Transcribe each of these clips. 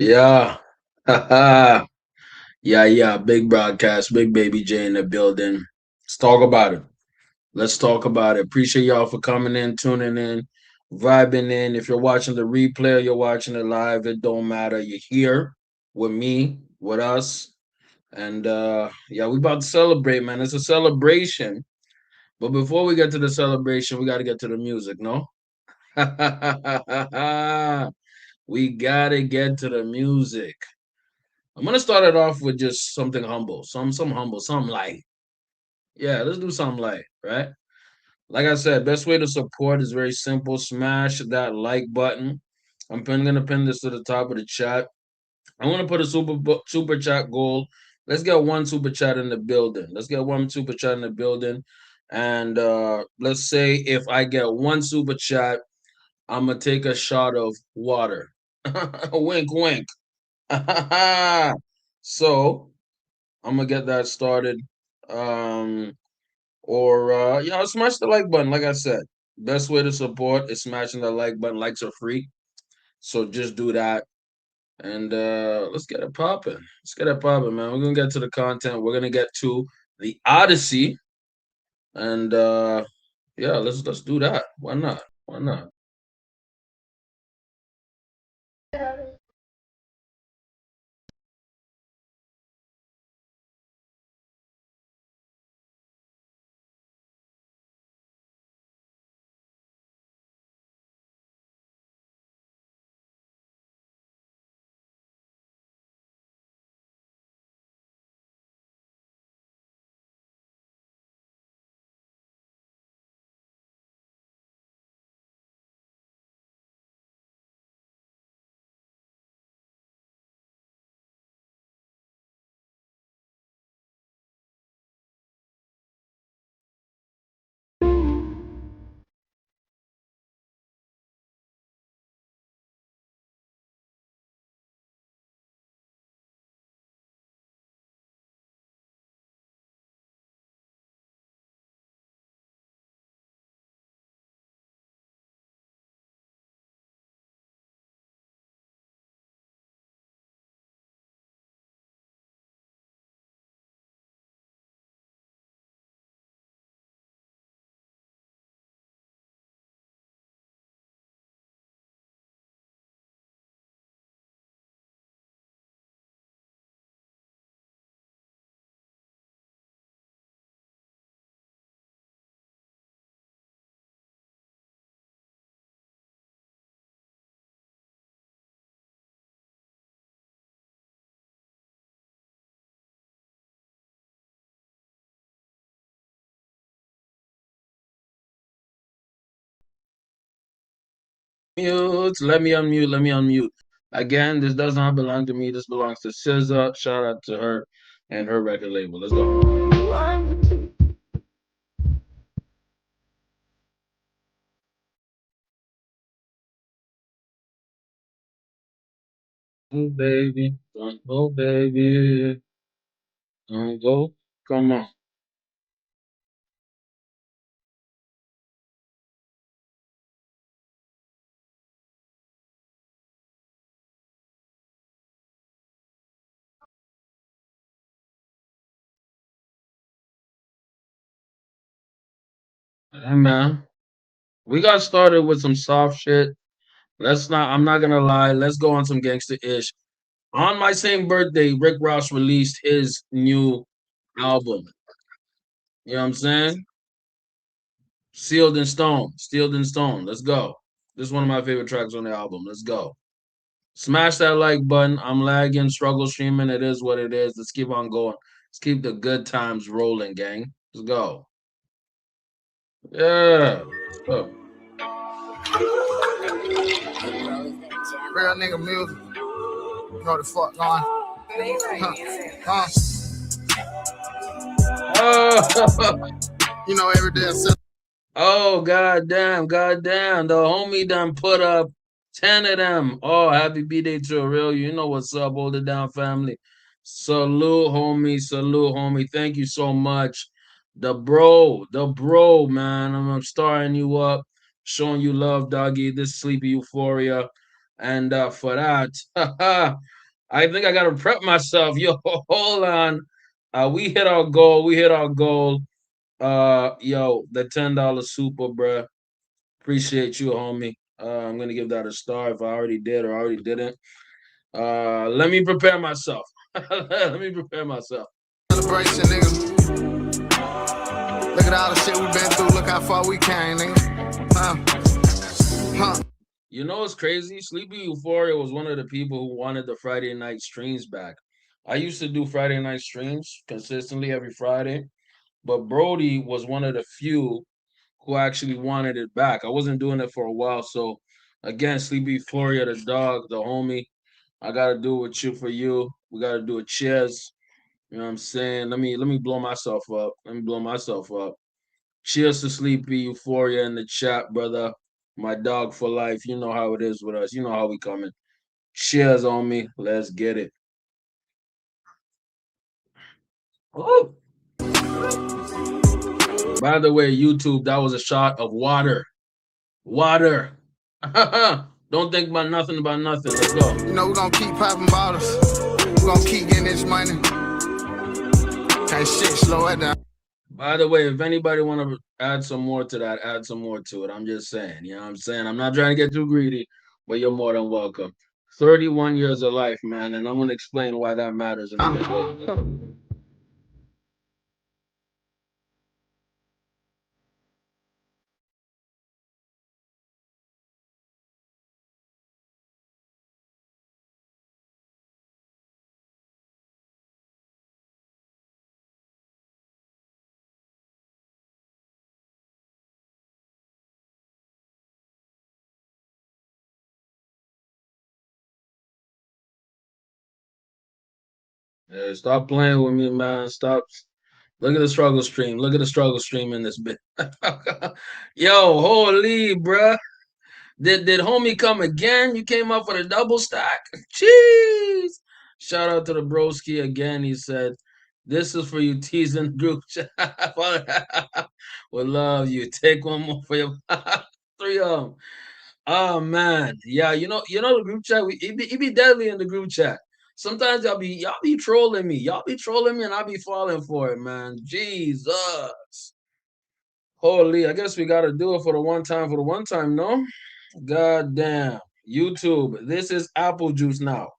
Yeah. Yeah. Big broadcast, big baby J in the building. Let's talk about it. Let's talk about it. Appreciate y'all for coming in, tuning in, vibing in. If you're watching the replay or you're watching it live, it don't matter. You're here with me, with us. And yeah, we about to celebrate, man. It's a celebration. But before we get to the celebration, we gotta get to the music, no? We gotta get to the music. I'm gonna start it off with just something humble, some humble, something light. Yeah, let's do something light, right? Like I said, best way to support is very simple. Smash that like button. Gonna pin this to the top of the chat. I want to put a super chat goal. Let's get one super chat in the building. Let's get one super chat in the building, and let's say if I get one super chat, I'm gonna take a shot of water. Wink, wink. So I'm gonna get that started. Um, or smash the like button. Like I said, best way to support is smashing the like button. Likes are free, so just do that. And let's get it popping. Let's get it popping, man. We're gonna get to the content. We're gonna get to the Odyssey, and yeah, let's do that. Why not? Why not? Mute. Let me unmute. Let me unmute. Again, this does not belong to me. This belongs to SZA. Shout out to her and her record label. Let's go. Oh, baby. Don't go, baby. Don't go. Come on. Hey, man. We got started with some soft shit. I'm not gonna lie. Let's go on some gangster ish. On my same birthday, Rick Ross released his new album. You know what I'm saying? Sealed in Stone. Sealed in Stone. Let's go. This is one of my favorite tracks on the album. Let's go. Smash that like button. I'm lagging, struggle streaming. It is what it is. Let's keep on going. Let's keep the good times rolling, gang. Let's go. Yeah. Let's go. Real nigga music. You know the fuck going. Huh. Oh, You know every day. oh, goddamn. The homie done put up 10 of them. Oh, happy B-Day to a real. You know what's up, hold it down, family. Salute, homie. Salute, homie. Thank you so much. The bro, man. I'm starting you up, showing you love, doggy. This sleepy euphoria. And for that, I think I gotta prep myself. Yo, hold on. We hit our goal. We hit our goal. Yo, the $10 super, bruh. Appreciate you, homie. I'm gonna give that a star if I already did or already didn't. Let me prepare myself. Let me prepare myself. Celebration, nigga. Look at all the shit we been through. Look how far we came, nigga. Huh. You know what's crazy? Sleepy Euphoria was one of the people who wanted the Friday night streams back. I used to do Friday night streams consistently every Friday, but Brody was one of the few who actually wanted it back. I wasn't doing it for a while, so again, Sleepy Euphoria, the dog, the homie, I gotta do it with you for you. We gotta do a cheers. You know what I'm saying? Let me blow myself up. Let me blow myself up. Cheers to Sleepy Euphoria in the chat, brother. My dog for life. You know how it is with us. You know how we coming. Cheers on me. Let's get it. Oh, by the way, YouTube, that was a shot of water. Water. Don't think about nothing about nothing. Let's go. You know, we're gonna keep popping bottles. We're gonna keep getting this money. Can't shit slow it down. By the way, if anybody want to add some more to that, add some more to it. I'm just saying, you know what I'm saying? I'm not trying to get too greedy, but you're more than welcome. 31 years of life, man, and I'm going to explain why that matters in a bit later. Yeah, stop playing with me, man. Stop. Look at the struggle stream. Look at the struggle stream in this bit. Yo, holy, bruh. Did homie come again? You came up with a double stack? Jeez. Shout out to the broski again. He said, "This is for you teasing group chat." We love you. Take one more for your three of them. Oh man, yeah. You know the group chat. It be deadly in the group chat. Sometimes y'all be trolling me. Y'all be trolling me, and I be falling for it, man. Jesus, holy. I guess we gotta do it for the one time. For the one time, no. God damn. YouTube, this is apple juice now.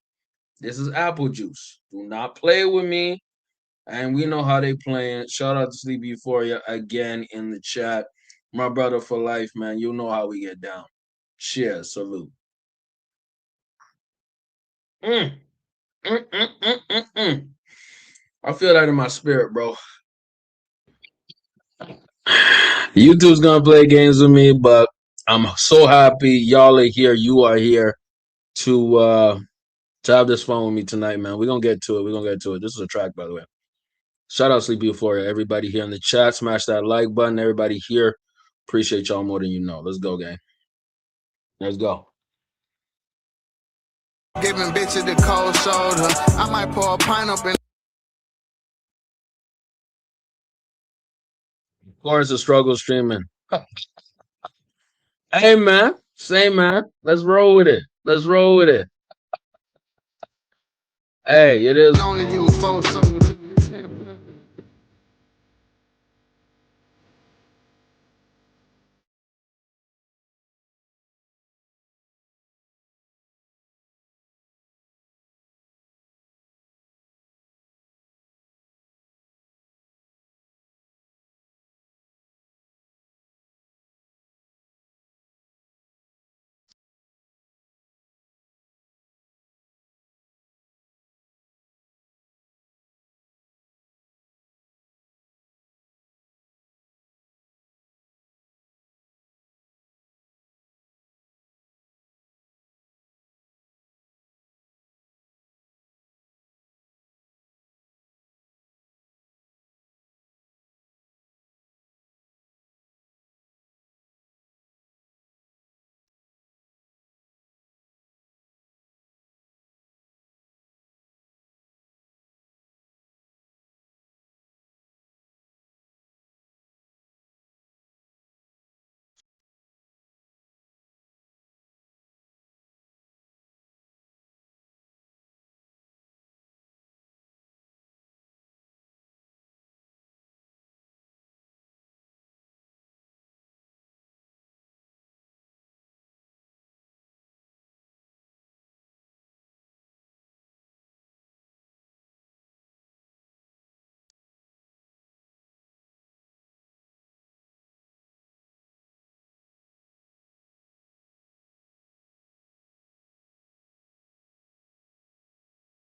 This is apple juice. Do not play with me. And we know how they playing. Shout out to Sleep Euphoria again in the chat. My brother for life, man. You know how we get down. Cheers. Salute. Mm, mm. I feel that in my spirit, bro. YouTube's gonna play games with me, but I'm so happy y'all are here. You are here to have this fun with me tonight, man. We're gonna get to it. We're gonna get to it. This is a track, by the way. Shout out Sleepy Euphoria. Everybody here in the chat, smash that like button. Everybody here, appreciate y'all more than you know. Let's go, gang. Let's go. Giving bitches the cold shoulder. I might pour a pint up in. Of course, the struggle streaming. Hey, man. Same, man. Let's roll with it. Let's roll with it. Hey, it is. Only you folks.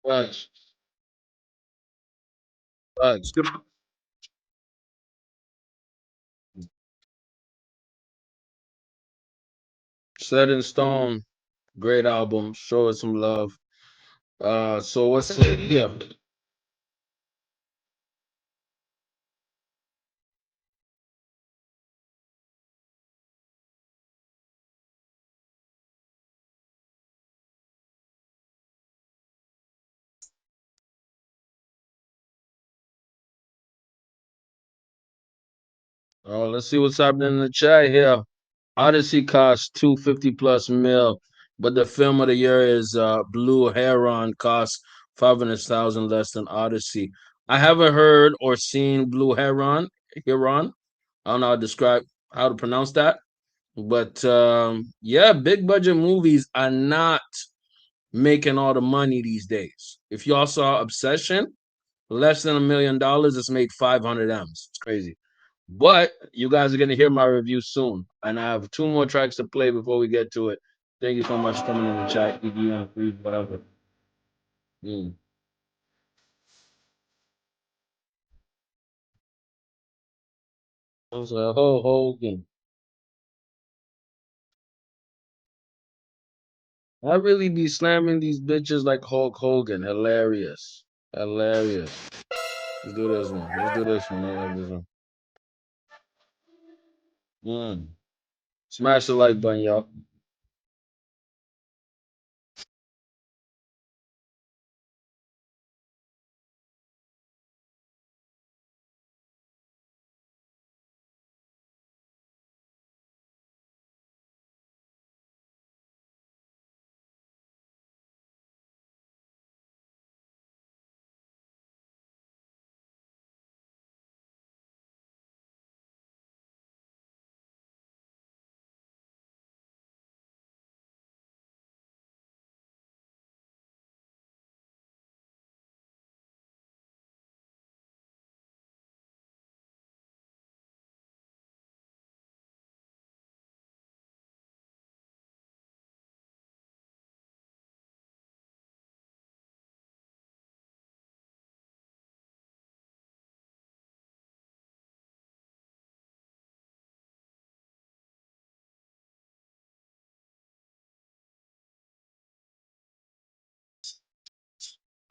Facts. Facts. Set in Stone, great album. Show it some love. So what's it? Yeah. Let's see what's happening in the chat here. Odyssey costs 250 plus mil, but the film of the year is Blue Heron costs 500,000 less than Odyssey. I haven't heard or seen Blue Heron. Heron. I don't know how to pronounce that, but yeah, big budget movies are not making all the money these days. If y'all saw Obsession, less than $1 million, it's made 500 M's. It's crazy. But you guys are gonna hear my review soon, and I have two more tracks to play before we get to it. Thank you so much for coming in the chat. Whatever. Mm. I was like, oh, Hogan. I really be slamming these bitches like Hulk Hogan. Hilarious. Hilarious. Let's do this one. Let's do this one. I like this one. Mm. Smash the like button, y'all.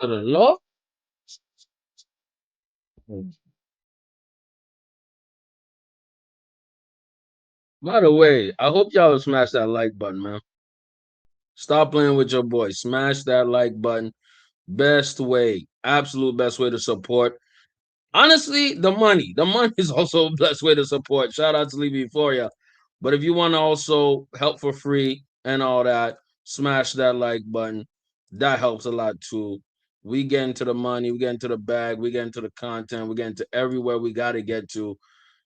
To the law. By the way, I hope y'all smash that like button, man. Stop playing with your boy. Smash that like button. Best way, absolute best way to support. Honestly, the money. The money is also a best way to support. Shout out to Levy for you. But if you want to also help for free and all that, smash that like button. That helps a lot too. We get into the money, we get into the bag, we get into the content, we get into everywhere we got to get to.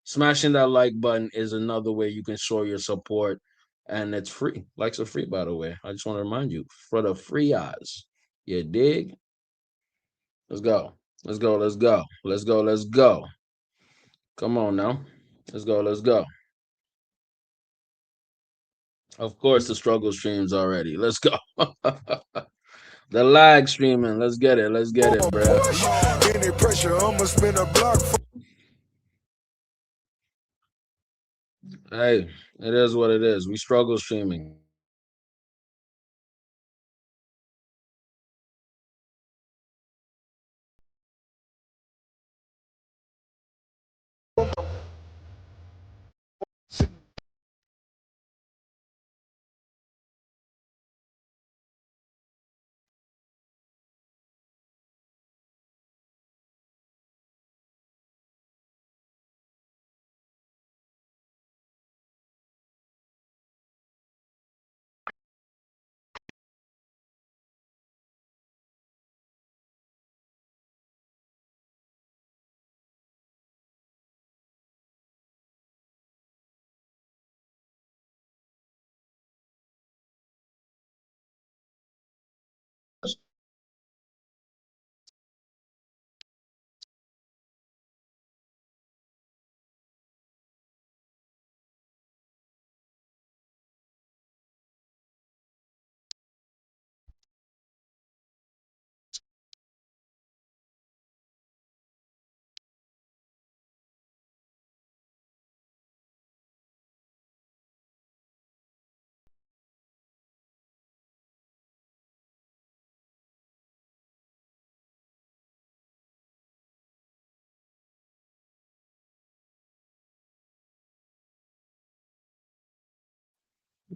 Smashing that like button is another way you can show your support. And it's free. Likes are free, by the way. I just want to remind you for the free eyes. You dig? Let's go. Let's go. Let's go. Let's go. Let's go. Come on now. Let's go. Let's go. Of course, the struggle streams already. Let's go. The lag streaming. Let's get it. Let's get it, bruh. Any pressure, I'ma spin a block. Hey, it is what it is. We struggle streaming.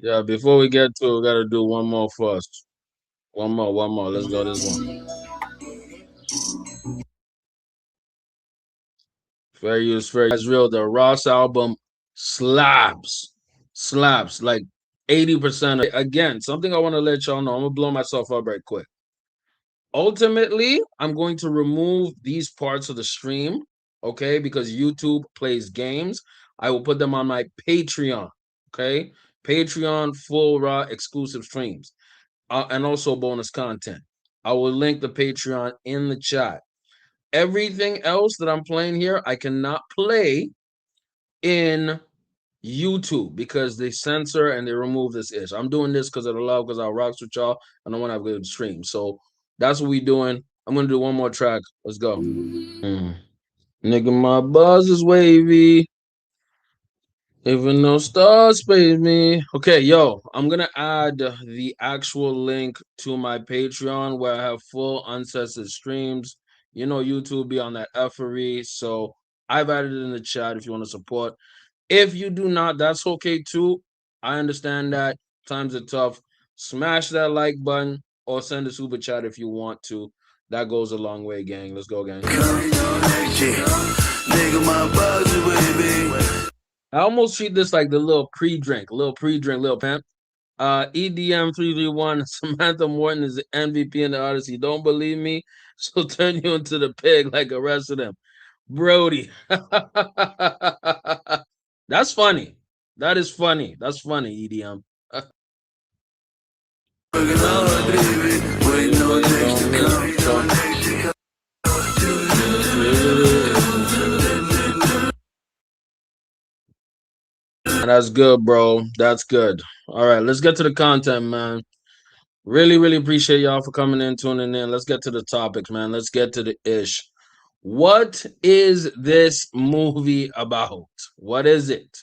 Yeah, before we get to it, we gotta do one more first. One more. Let's go this one. Fair use, fair use. As real, the Ross album slaps. Slaps. Like 80%. Again, something I want to let y'all know. I'm gonna blow myself up right quick. Ultimately, I'm going to remove these parts of the stream, okay? Because YouTube plays games. I will put them on my Patreon, okay? Patreon full raw exclusive streams, and also bonus content. I will link the Patreon in the chat. Everything else that I'm playing here, I cannot play in YouTube because they censor and they remove this ish. I'm doing this because of the love, because I rocks with y'all, and I want to have a good stream. So that's what we doing. I'm gonna do one more track. Let's go. Nigga, my buzz is wavy. Even though stars praise me. Okay, yo, I'm gonna add the actual link to my Patreon where I have full uncensored streams. You know, YouTube be on that effery. So I've added it in the chat if you want to support. If you do not, that's okay too. I understand that times are tough. Smash that like button or send a super chat if you want to. That goes a long way, gang. Let's go, gang. I almost treat this like the little pre-drink, little pimp. EDM 3v1, Samantha Morton is the MVP in the Odyssey. Don't believe me? She'll turn you into the pig like the rest of them. Brody. That's funny. That is funny. That's funny, EDM. That's good, bro. That's good. All right, let's get to the content, man. Really, really appreciate y'all for coming in, tuning in. Let's get to the topics, man. Let's get to the ish. What is this movie about? What is it?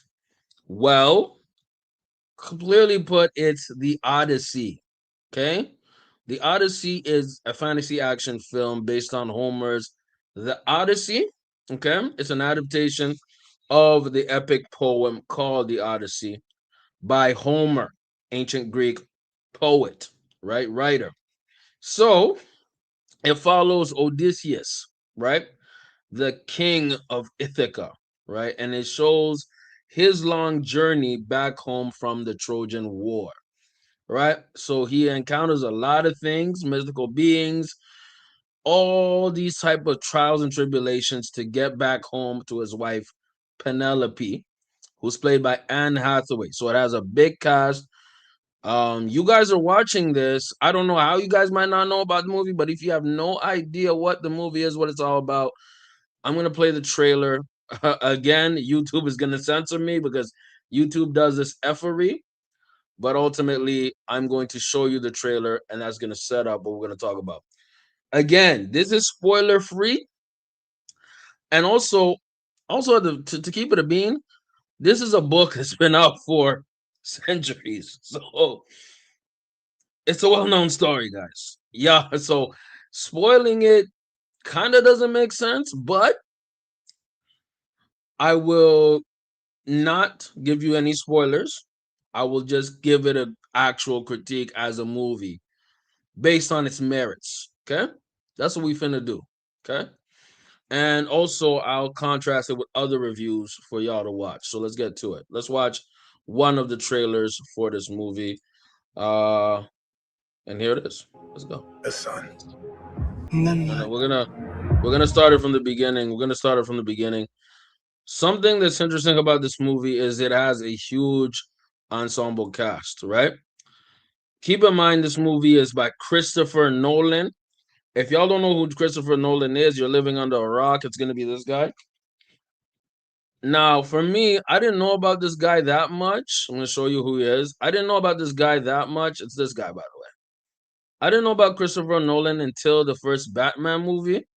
Well, clearly put, it's the Odyssey. Okay? The Odyssey is a fantasy action film based on Homer's The Odyssey. Okay? It's an adaptation of the epic poem called The Odyssey by Homer, ancient Greek poet, right? Writer. So it follows Odysseus, right? The king of Ithaca, right? And it shows his long journey back home from the Trojan War, right? So he encounters a lot of things, mystical beings, all these type of trials and tribulations to get back home to his wife Penelope, who's played by Anne Hathaway. So it has a big cast. You guys are watching this. I don't know how you guys might not know about the movie, but if you have no idea what the movie is, what it's all about, I'm gonna play the trailer. Again, YouTube is gonna censor me because YouTube does this effery, but ultimately, I'm going to show you the trailer, and that's gonna set up what we're gonna talk about. Again, this is spoiler free, and also to keep it a bean, this is a book that's been out for centuries, so it's a well-known story, guys. Yeah, so spoiling it kind of doesn't make sense, but I will not give you any spoilers. I will just give it an actual critique as a movie based on its merits. Okay, that's what we finna do. Okay, and also I'll contrast it with other reviews for y'all to watch. So let's get to it. Let's watch one of the trailers for this movie. Uh, and here it is. Let's go. The sun. We're gonna start it from the beginning. We're gonna start it from the beginning. Something that's interesting about this movie is it has a huge ensemble cast, right? Keep in mind this movie is by Christopher Nolan. If y'all don't know who Christopher Nolan is, you're living under a rock. It's gonna be this guy. Now, for me, I didn't know about this guy that much. I'm gonna show you who he is. I didn't know about this guy that much. It's this guy, by the way. I didn't know about Christopher Nolan until the first Batman movie.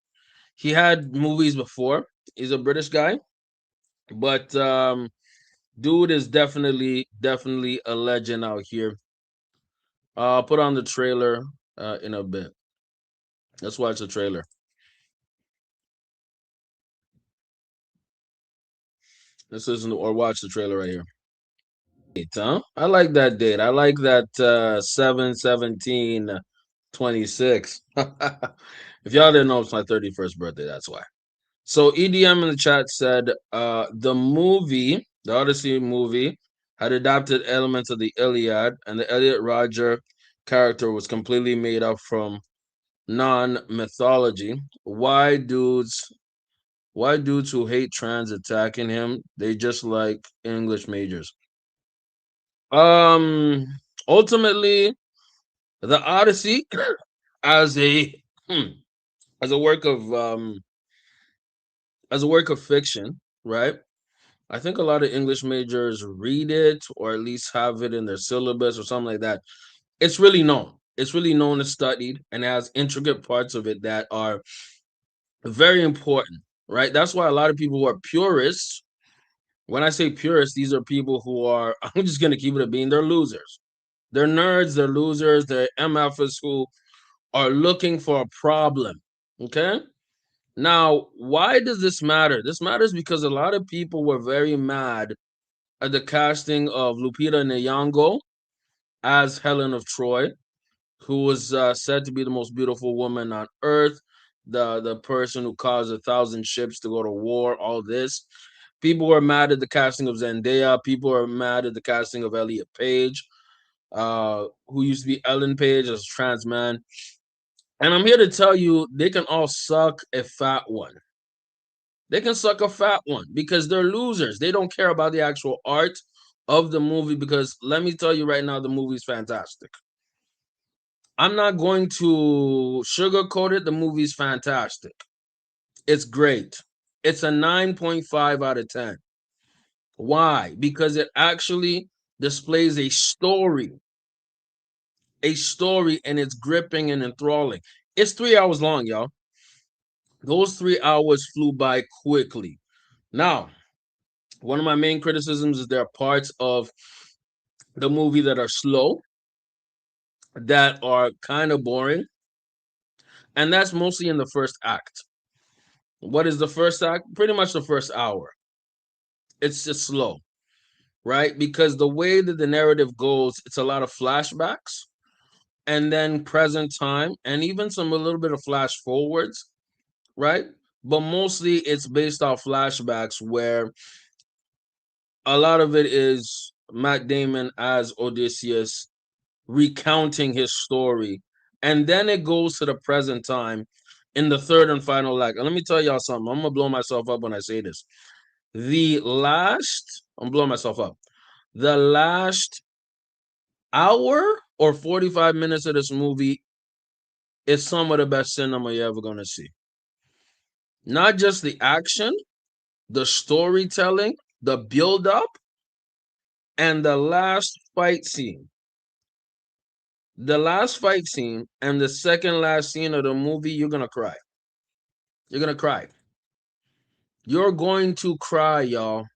He had movies before. He's a British guy, but dude is definitely a legend out here. I'll put on the trailer in a bit. Let's watch the trailer. Let's listen to or watch the trailer right here. Huh? I like that date. I like that 7/17/26. If y'all didn't know, it's my 31st birthday. That's why. So EDM in the chat said the Odyssey movie, had adapted elements of the Iliad, and the Elliot Roger character was completely made up from non mythology. Why dudes who hate trans attacking him? They just like English majors. Um, ultimately, the Odyssey as a as a work of fiction, right? I think a lot of English majors read it or at least have it in their syllabus or something like that. It's really known. It's really known and studied and has intricate parts of it that are very important, right? That's why a lot of people who are purists, when I say purists, these are people who are, I'm just going to keep it a bean, they're losers. They're nerds, they're losers, they're MFs who are looking for a problem. Okay? Now, why does this matter? This matters because a lot of people were very mad at the casting of Lupita Nyong'o as Helen of Troy, who was said to be the most beautiful woman on earth, the person who caused 1,000 ships to go to war. All this, people were mad at the casting of Zendaya. People were mad at the casting of Elliot Page, who used to be Ellen Page as a trans man. And I'm here to tell you, they can all suck a fat one. They can suck a fat one because they're losers. They don't care about the actual art of the movie because let me tell you right now, the movie's fantastic. I'm not going to sugarcoat it. The movie's fantastic. It's great. It's a 9.5 out of 10. Why? Because it actually displays a story, and it's gripping and enthralling. It's 3 hours long, y'all. Those 3 hours flew by quickly. Now, one of my main criticisms is there are parts of the movie that are slow, that are kind of boring, and that's mostly in the first act. What is the first act? Pretty much the first hour. It's just slow, right? Because the way that the narrative goes, it's a lot of flashbacks and then present time and even some a little bit of flash forwards, right? But mostly it's based off flashbacks where a lot of it is Matt Damon as Odysseus recounting his story. And then it goes to the present time in the third and final act. And let me tell y'all something. I'm gonna blow myself up when I say this. I'm blowing myself up. The last hour or 45 minutes of this movie is some of the best cinema you're ever gonna see. Not just the action, the storytelling, the build up, and the last fight scene. The last fight scene and the second last scene of the movie, you're gonna cry. You're gonna cry. You're going to cry, y'all.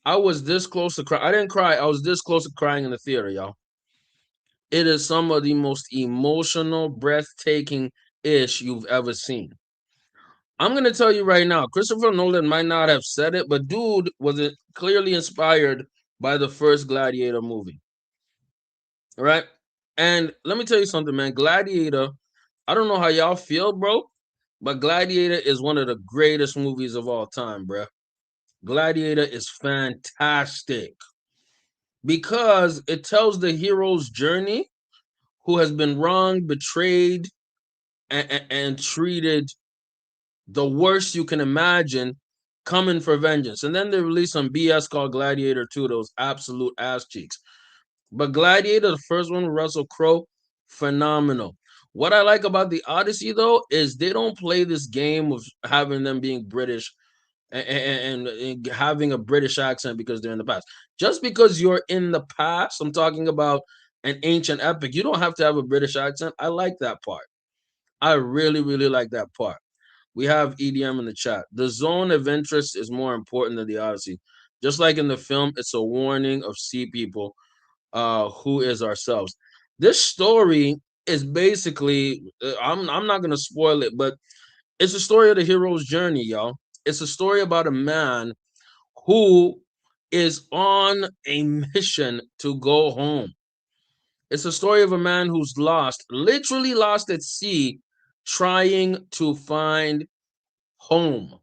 I was this close to cry. I didn't cry. I was this close to crying in the theater, y'all. It is some of the most emotional, breathtaking ish you've ever seen. I'm gonna tell you right now, Christopher Nolan might not have said it, but dude was clearly inspired by the first Gladiator movie. All right. And let me tell you something, man. Gladiator, I don't know how y'all feel, bro, but Gladiator is one of the greatest movies of all time, bro. Gladiator is fantastic because it tells the hero's journey who has been wronged, betrayed, and treated the worst you can imagine, coming for vengeance. And then they released some BS called Gladiator 2, those absolute ass cheeks. But Gladiator, the first one with Russell Crowe, phenomenal. What I like about the Odyssey, though, is they don't play this game of having them being British and having a British accent because they're in the past. Just because you're in the past, I'm talking about an ancient epic, you don't have to have a British accent. I like that part. I really, really like that part. We have EDM in the chat. The zone of interest is more important than the Odyssey. Just like in the film, it's a warning of sea people, who is ourselves. This story is basically, I'm not gonna spoil it, but it's a story of the hero's journey, y'all. It's a story about a man who is on a mission to go home. It's a story of a man who's lost, literally lost at sea, trying to find home,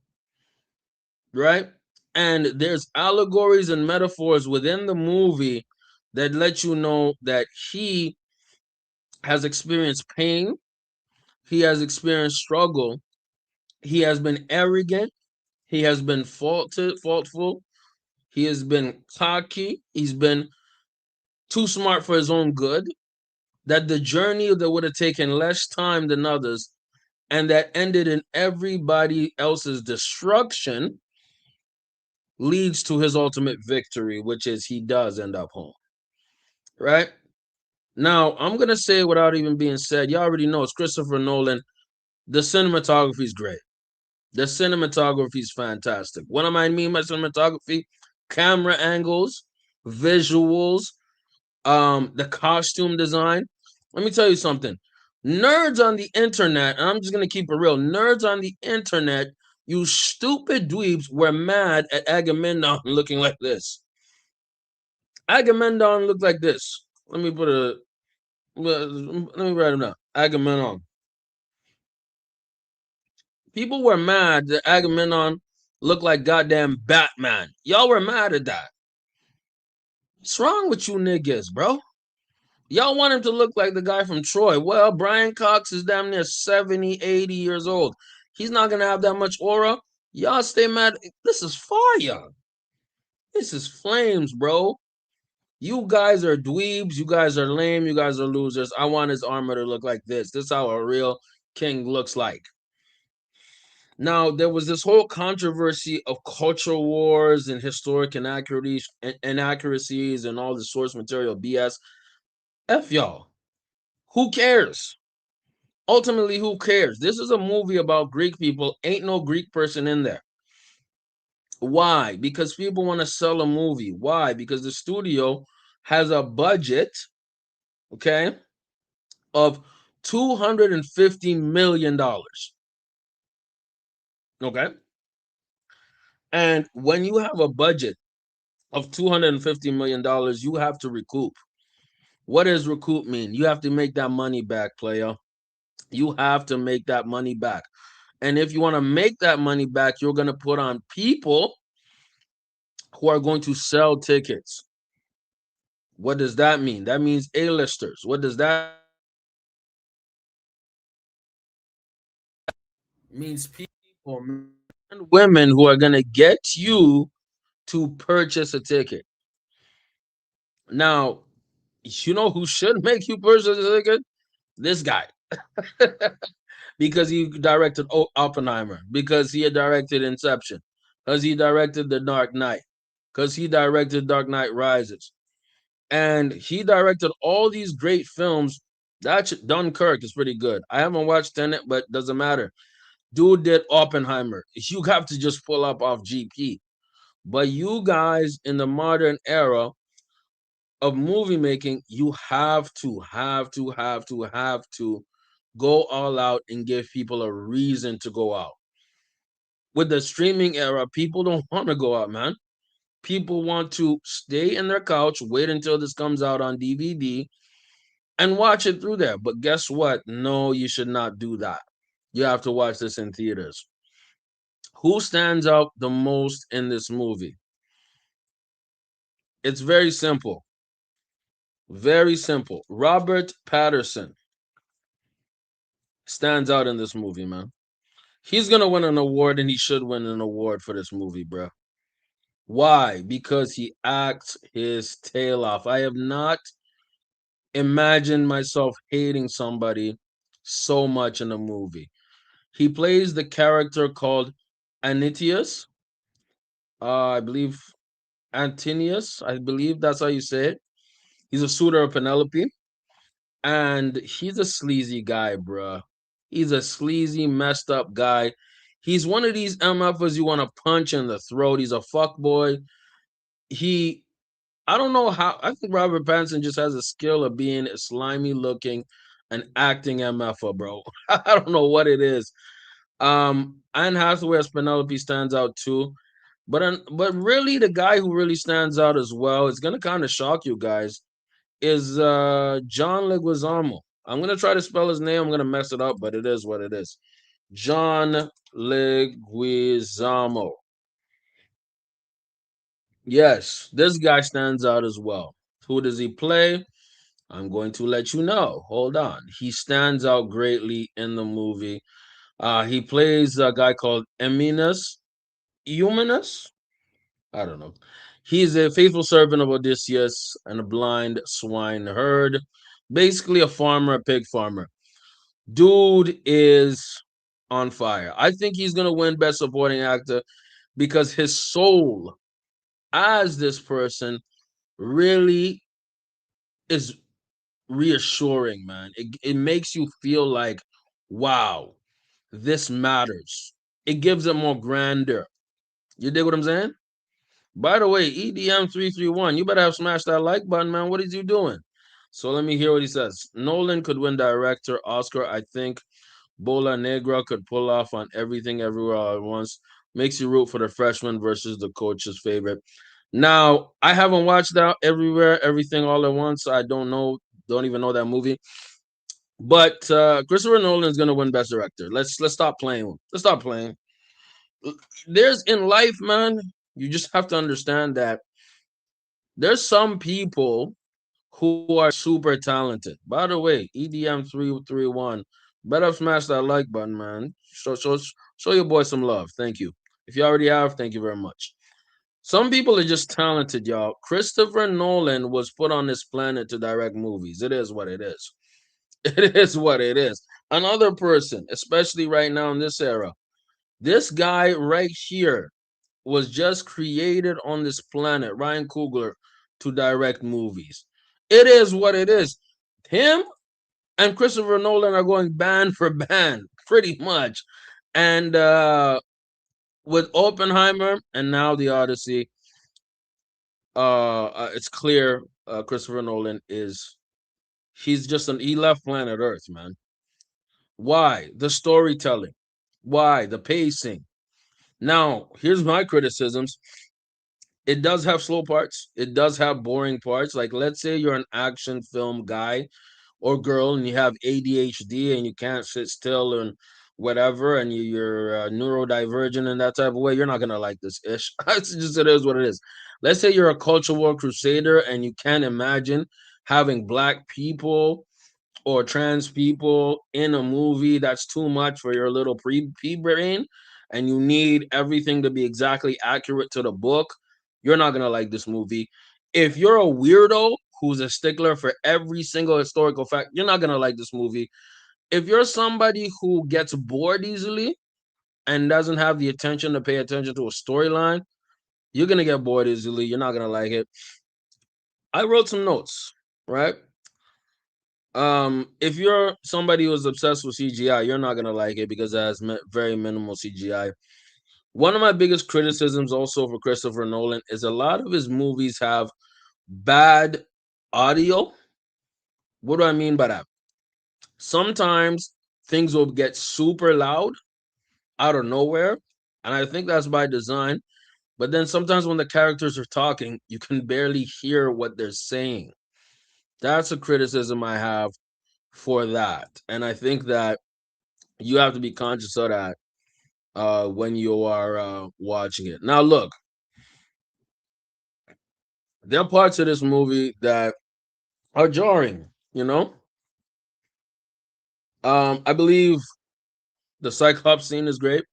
right? And there's allegories and metaphors within the movie that let you know that he has experienced pain, he has experienced struggle, he has been arrogant, he has been faultful, he has been cocky, he's been too smart for his own good, that the journey that would have taken less time than others and that ended in everybody else's destruction leads to his ultimate victory, which is he does end up home, right? Now, I'm going to say without even being said, you already know it's Christopher Nolan. The cinematography is great. The cinematography is fantastic. What am I mean by cinematography? Camera angles, visuals, the costume design. Let me tell you something. Nerds on the internet, and I'm just gonna keep it real. Nerds on the internet, you stupid dweebs, were mad at Agamemnon looking like this. Agamemnon looked like this. Let me write him down. Agamemnon. People were mad that Agamemnon looked like goddamn Batman. Y'all were mad at that. What's wrong with you niggas, bro? Y'all want him to look like the guy from Troy. Well, Brian Cox is damn near 70, 80 years old. He's not going to have that much aura. Y'all stay mad. This is fire. This is flames, bro. You guys are dweebs. You guys are lame. You guys are losers. I want his armor to look like this. This is how a real king looks like. Now, there was this whole controversy of cultural wars and historic inaccuracies and all the source material BS. F y'all. Who cares? Ultimately, who cares? This is a movie about Greek people. Ain't no Greek person in there. Why? Because people want to sell a movie. Why? Because the studio has a budget, okay, of $250 million. Okay. And when you have a budget of $250 million, you have to recoup. What does recoup mean? You have to make that money back, player. You have to make that money back. And if you want to make that money back, you're going to put on people who are going to sell tickets. What does that mean? That means A-listers. What does that mean? It means people, men and women who are going to get you to purchase a ticket. Now, you know who should make you purchase a ticket? This guy. Because he directed Oppenheimer, because he had directed Inception, because he directed The Dark Knight, because he directed Dark Knight Rises. And he directed all these great films. That Dunkirk is pretty good. I haven't watched Tenet, but doesn't matter. Dude did Oppenheimer. You have to just pull up off GP. But you guys in the modern era of movie making, you have to go all out and give people a reason to go out. With the streaming era, people don't want to go out, man. People want to stay in their couch, wait until this comes out on DVD, and watch it through there. But guess what? No, you should not do that. You have to watch this in theaters. Who stands out the most in this movie? It's very simple. Very simple. Robert Patterson stands out in this movie, man. He's gonna win an award, and he should win an award for this movie, bro. Why? Because he acts his tail off. I have not imagined myself hating somebody so much in a movie. He plays the character called Anitius. I believe Antinius. I believe that's how you say it. He's a suitor of Penelope, and he's a sleazy guy, bruh. He's a sleazy, messed up guy. He's one of these MFers you want to punch in the throat. He's a fuck boy. He, I don't know how. I think Robert Pattinson just has a skill of being a slimy looking and acting MFer, bro. I don't know what it is. Anne Hathaway as Penelope stands out too. But really, the guy who really stands out as well, it's gonna kind of shock you guys, is John Leguizamo. I'm gonna try to spell his name. I'm gonna mess it up, but it is what it is. John Leguizamo. Yes, this guy stands out as well. Who does he play? I'm going to let you know. Hold on. He stands out greatly in the movie. He plays a guy called Eminus Humanus. I don't know. He's a faithful servant of Odysseus and a blind swineherd. Basically, a farmer, a pig farmer. Dude is on fire. I think he's going to win Best Supporting Actor because his soul as this person really is reassuring, man. It makes you feel like, wow, this matters. It gives it more grandeur. You dig what I'm saying? By the way, EDM331, you better have smashed that like button, man. What is you doing? So let me hear what he says. Nolan could win director Oscar. I think Bola Negra could pull off on everything everywhere all at once. Makes you root for the freshman versus the coach's favorite. Now, I haven't watched that everywhere, everything all at once. So I don't know, don't even know that movie. But Christopher Nolan is gonna win Best Director. Let's stop playing. Let's stop playing. There's in life, man. You just have to understand that there's some people who are super talented. By the way, EDM331, better smash that like button, man. Show your boy some love. Thank you. If you already have, thank you very much. Some people are just talented, y'all. Christopher Nolan was put on this planet to direct movies. It is what it is. It is what it is. Another person, especially right now in this era, this guy right here was just created on this planet, Ryan Coogler, to direct movies. It is what it is. Him and Christopher Nolan are going band for band, pretty much. And with Oppenheimer and now the Odyssey, it's clear Christopher Nolan is he left planet Earth, man. Why? The storytelling. Why? The pacing. Now, here's my criticisms. It does have slow parts. It does have boring parts. Like, let's say you're an action film guy or girl and you have ADHD and you can't sit still and whatever, and you're neurodivergent in that type of way, you're not gonna like this ish. It's just it is what it is. Let's say you're a culture war crusader and you can't imagine having black people or trans people in a movie. That's too much for your little pre brain, and you need everything to be exactly accurate to the book. You're not gonna like this movie. If you're a weirdo who's a stickler for every single historical fact, you're not gonna like this movie. If you're somebody who gets bored easily and doesn't have the attention to pay attention to a storyline, you're gonna get bored easily. You're not gonna like it. I wrote some notes, right? If you're somebody who's obsessed with CGI, you're not gonna like it because it has very minimal CGI. One of my biggest criticisms also for Christopher Nolan is a lot of his movies have bad audio. What do I mean by that? Sometimes things will get super loud out of nowhere, and I think that's by design. But then sometimes when the characters are talking, you can barely hear what they're saying. That's a criticism I have for that. And I think that you have to be conscious of that when you are watching it. Now, look, there are parts of this movie that are jarring. I believe the Cyclops scene is great.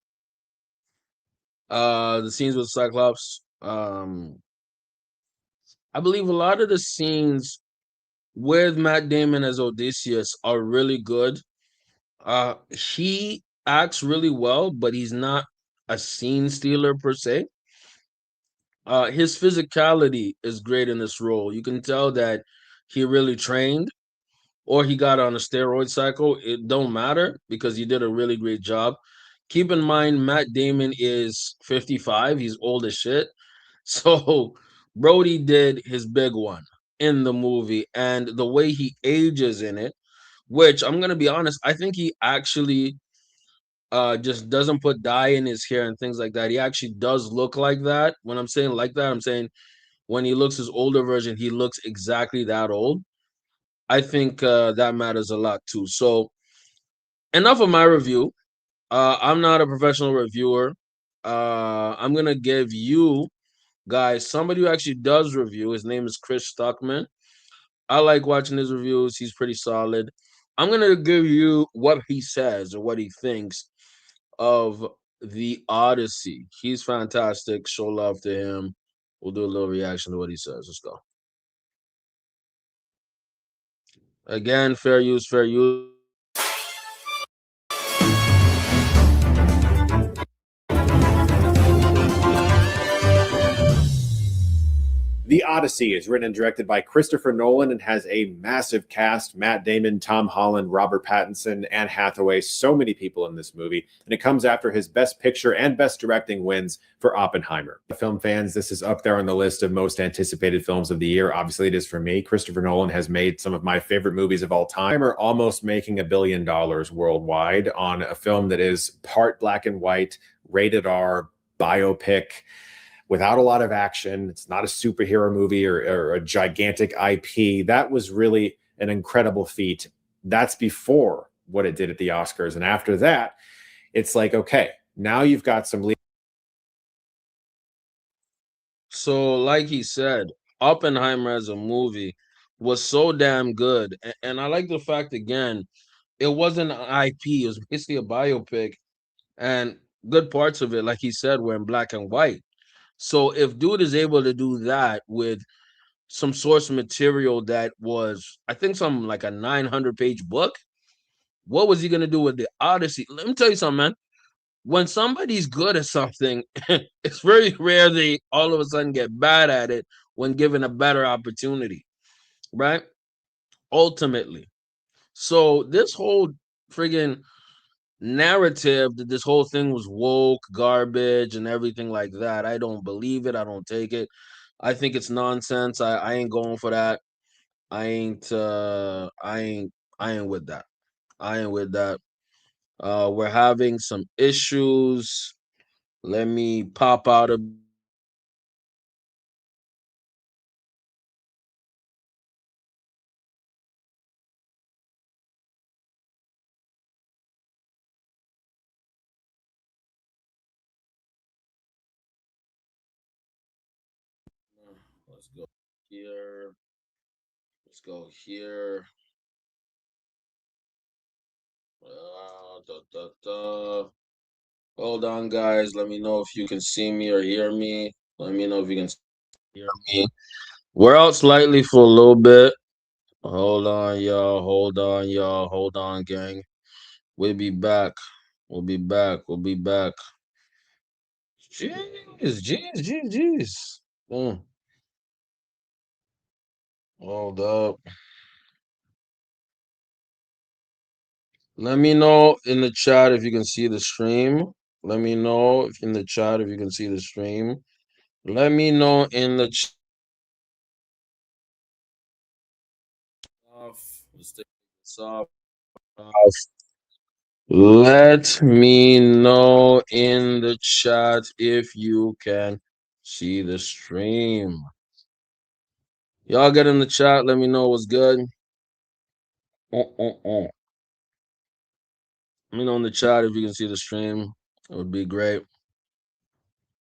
The scenes with Cyclops. I believe a lot of the scenes with Matt Damon as Odysseus are really good. He acts really well, but he's not a scene stealer per se. His physicality is great in this role. You can tell that he really trained or he got on a steroid cycle. It don't matter because he did a really great job. Keep in mind, Matt Damon is 55. He's old as shit. So Brody did his big one in the movie, and the way he ages in it, which I'm gonna be honest, I think he actually just doesn't put dye in his hair and things like that. He actually does look like that. When I'm saying like that, I'm saying when he looks his older version, he looks exactly that old. I think that matters a lot too. So enough of my review. I'm not a professional reviewer. I'm gonna give you guys somebody who actually does review. His name is Chris Stuckman. I like watching his reviews. He's pretty solid. I'm gonna give you what he says or what he thinks of the Odyssey. He's fantastic. Show love to him. We'll do a little reaction to what he says. Let's go. Again, fair use, fair use. The Odyssey is written and directed by Christopher Nolan and has a massive cast: Matt Damon, Tom Holland, Robert Pattinson, Anne Hathaway, so many people in this movie. And it comes after his Best Picture and Best Directing wins for Oppenheimer. Film fans, this is up there on the list of most anticipated films of the year. Obviously, it is for me. Christopher Nolan has made some of my favorite movies of all time, are almost making $1 billion worldwide on a film that is part black and white, rated R, biopic, without a lot of action. It's not a superhero movie or a gigantic IP. That was really an incredible feat. That's before what it did at the Oscars. And after that, it's like, okay, now you've got some. So, like he said, Oppenheimer as a movie was so damn good. And I like the fact, again, it wasn't an IP, it was basically a biopic. And good parts of it, like he said, were in black and white. So, if dude is able to do that with some source material that was, I think, some like a 900-page book, what was he going to do with the Odyssey? Let me tell you something, man. When somebody's good at something, it's very rare they all of a sudden get bad at it when given a better opportunity, right? Ultimately. So this whole friggin' narrative that this whole thing was woke, garbage, and everything like that, I don't believe it. I don't take it. I think it's nonsense. I ain't going for that. I ain't I ain't with that. I ain't with that. We're having some issues. Let me pop out a. Let's go here. Let's go here. Da, da, da. Hold on, guys. Let me know if you can see me or hear me. Let me know if you can hear me. We're out slightly for a little bit. Hold on, y'all. Hold on, y'all. Hold on, gang. We'll be back. We'll be back. We'll be back. Jeez, jeez, jeez, jeez. Mm, hold up. Let me know in the chat if you can see the stream. Let me know if in the chat if you can see the stream. Let me know in the chat. Let's take this off. Let me know in the chat if you can see the stream. Y'all get in the chat. Let me know what's good. Let me know in the chat if you can see the stream. It would be great.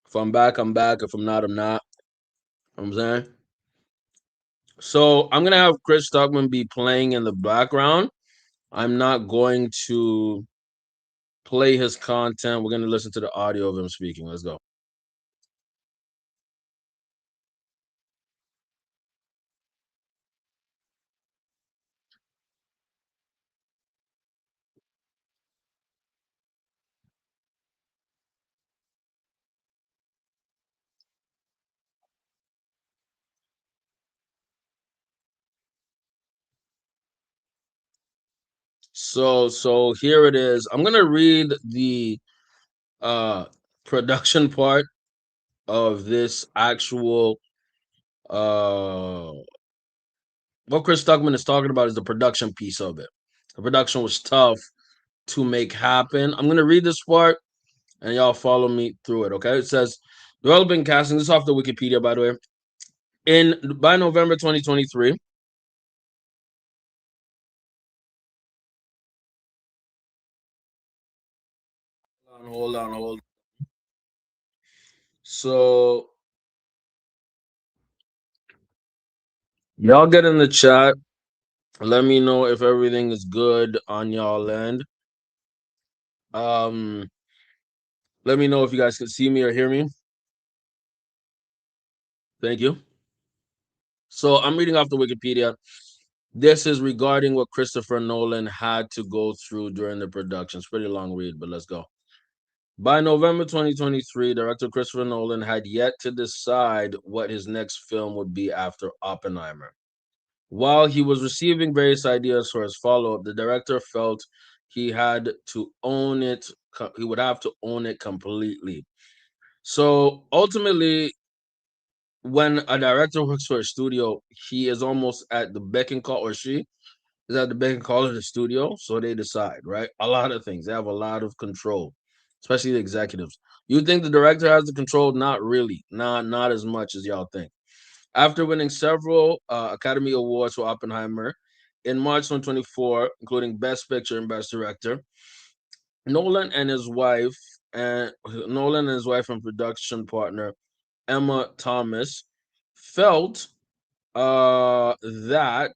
If I'm back, I'm back. If I'm not, I'm not. You know what I'm saying? So I'm gonna have Chris Stockman be playing in the background. I'm not going to play his content. We're gonna listen to the audio of him speaking. Let's go. So here it is. I'm gonna read the uh production part of this actual what Chris Stuckman is talking about is the production piece of it. The production was tough. to make happen. I'm gonna read this part and y'all follow me through it. Okay, it says developing casting. This is off the Wikipedia, by the way. In by November 2023. Hold on. So y'all get in the chat. Let me know if everything is good on y'all end. Um, Let me know if you guys can see me or hear me. Thank you. So I'm reading off the Wikipedia. This is regarding what Christopher Nolan had to go through during the production. It's a pretty long read, but let's go. By November 2023, director Christopher Nolan had yet to decide what his next film would be after Oppenheimer. While he was receiving various ideas for his follow up, the director felt he had to own it. He would have to own it completely. So ultimately, when a director works for a studio, he is almost at the beck and call, or she is at the beck and call of the studio. So they decide, right? A lot of things. They have a lot of control, especially the executives. You think the director has the control? Not really. Not as much as y'all think. After winning several Academy Awards for Oppenheimer in March 2024, including Best Picture and Best Director, Nolan and his wife and Nolan and his wife and production partner Emma Thomas felt that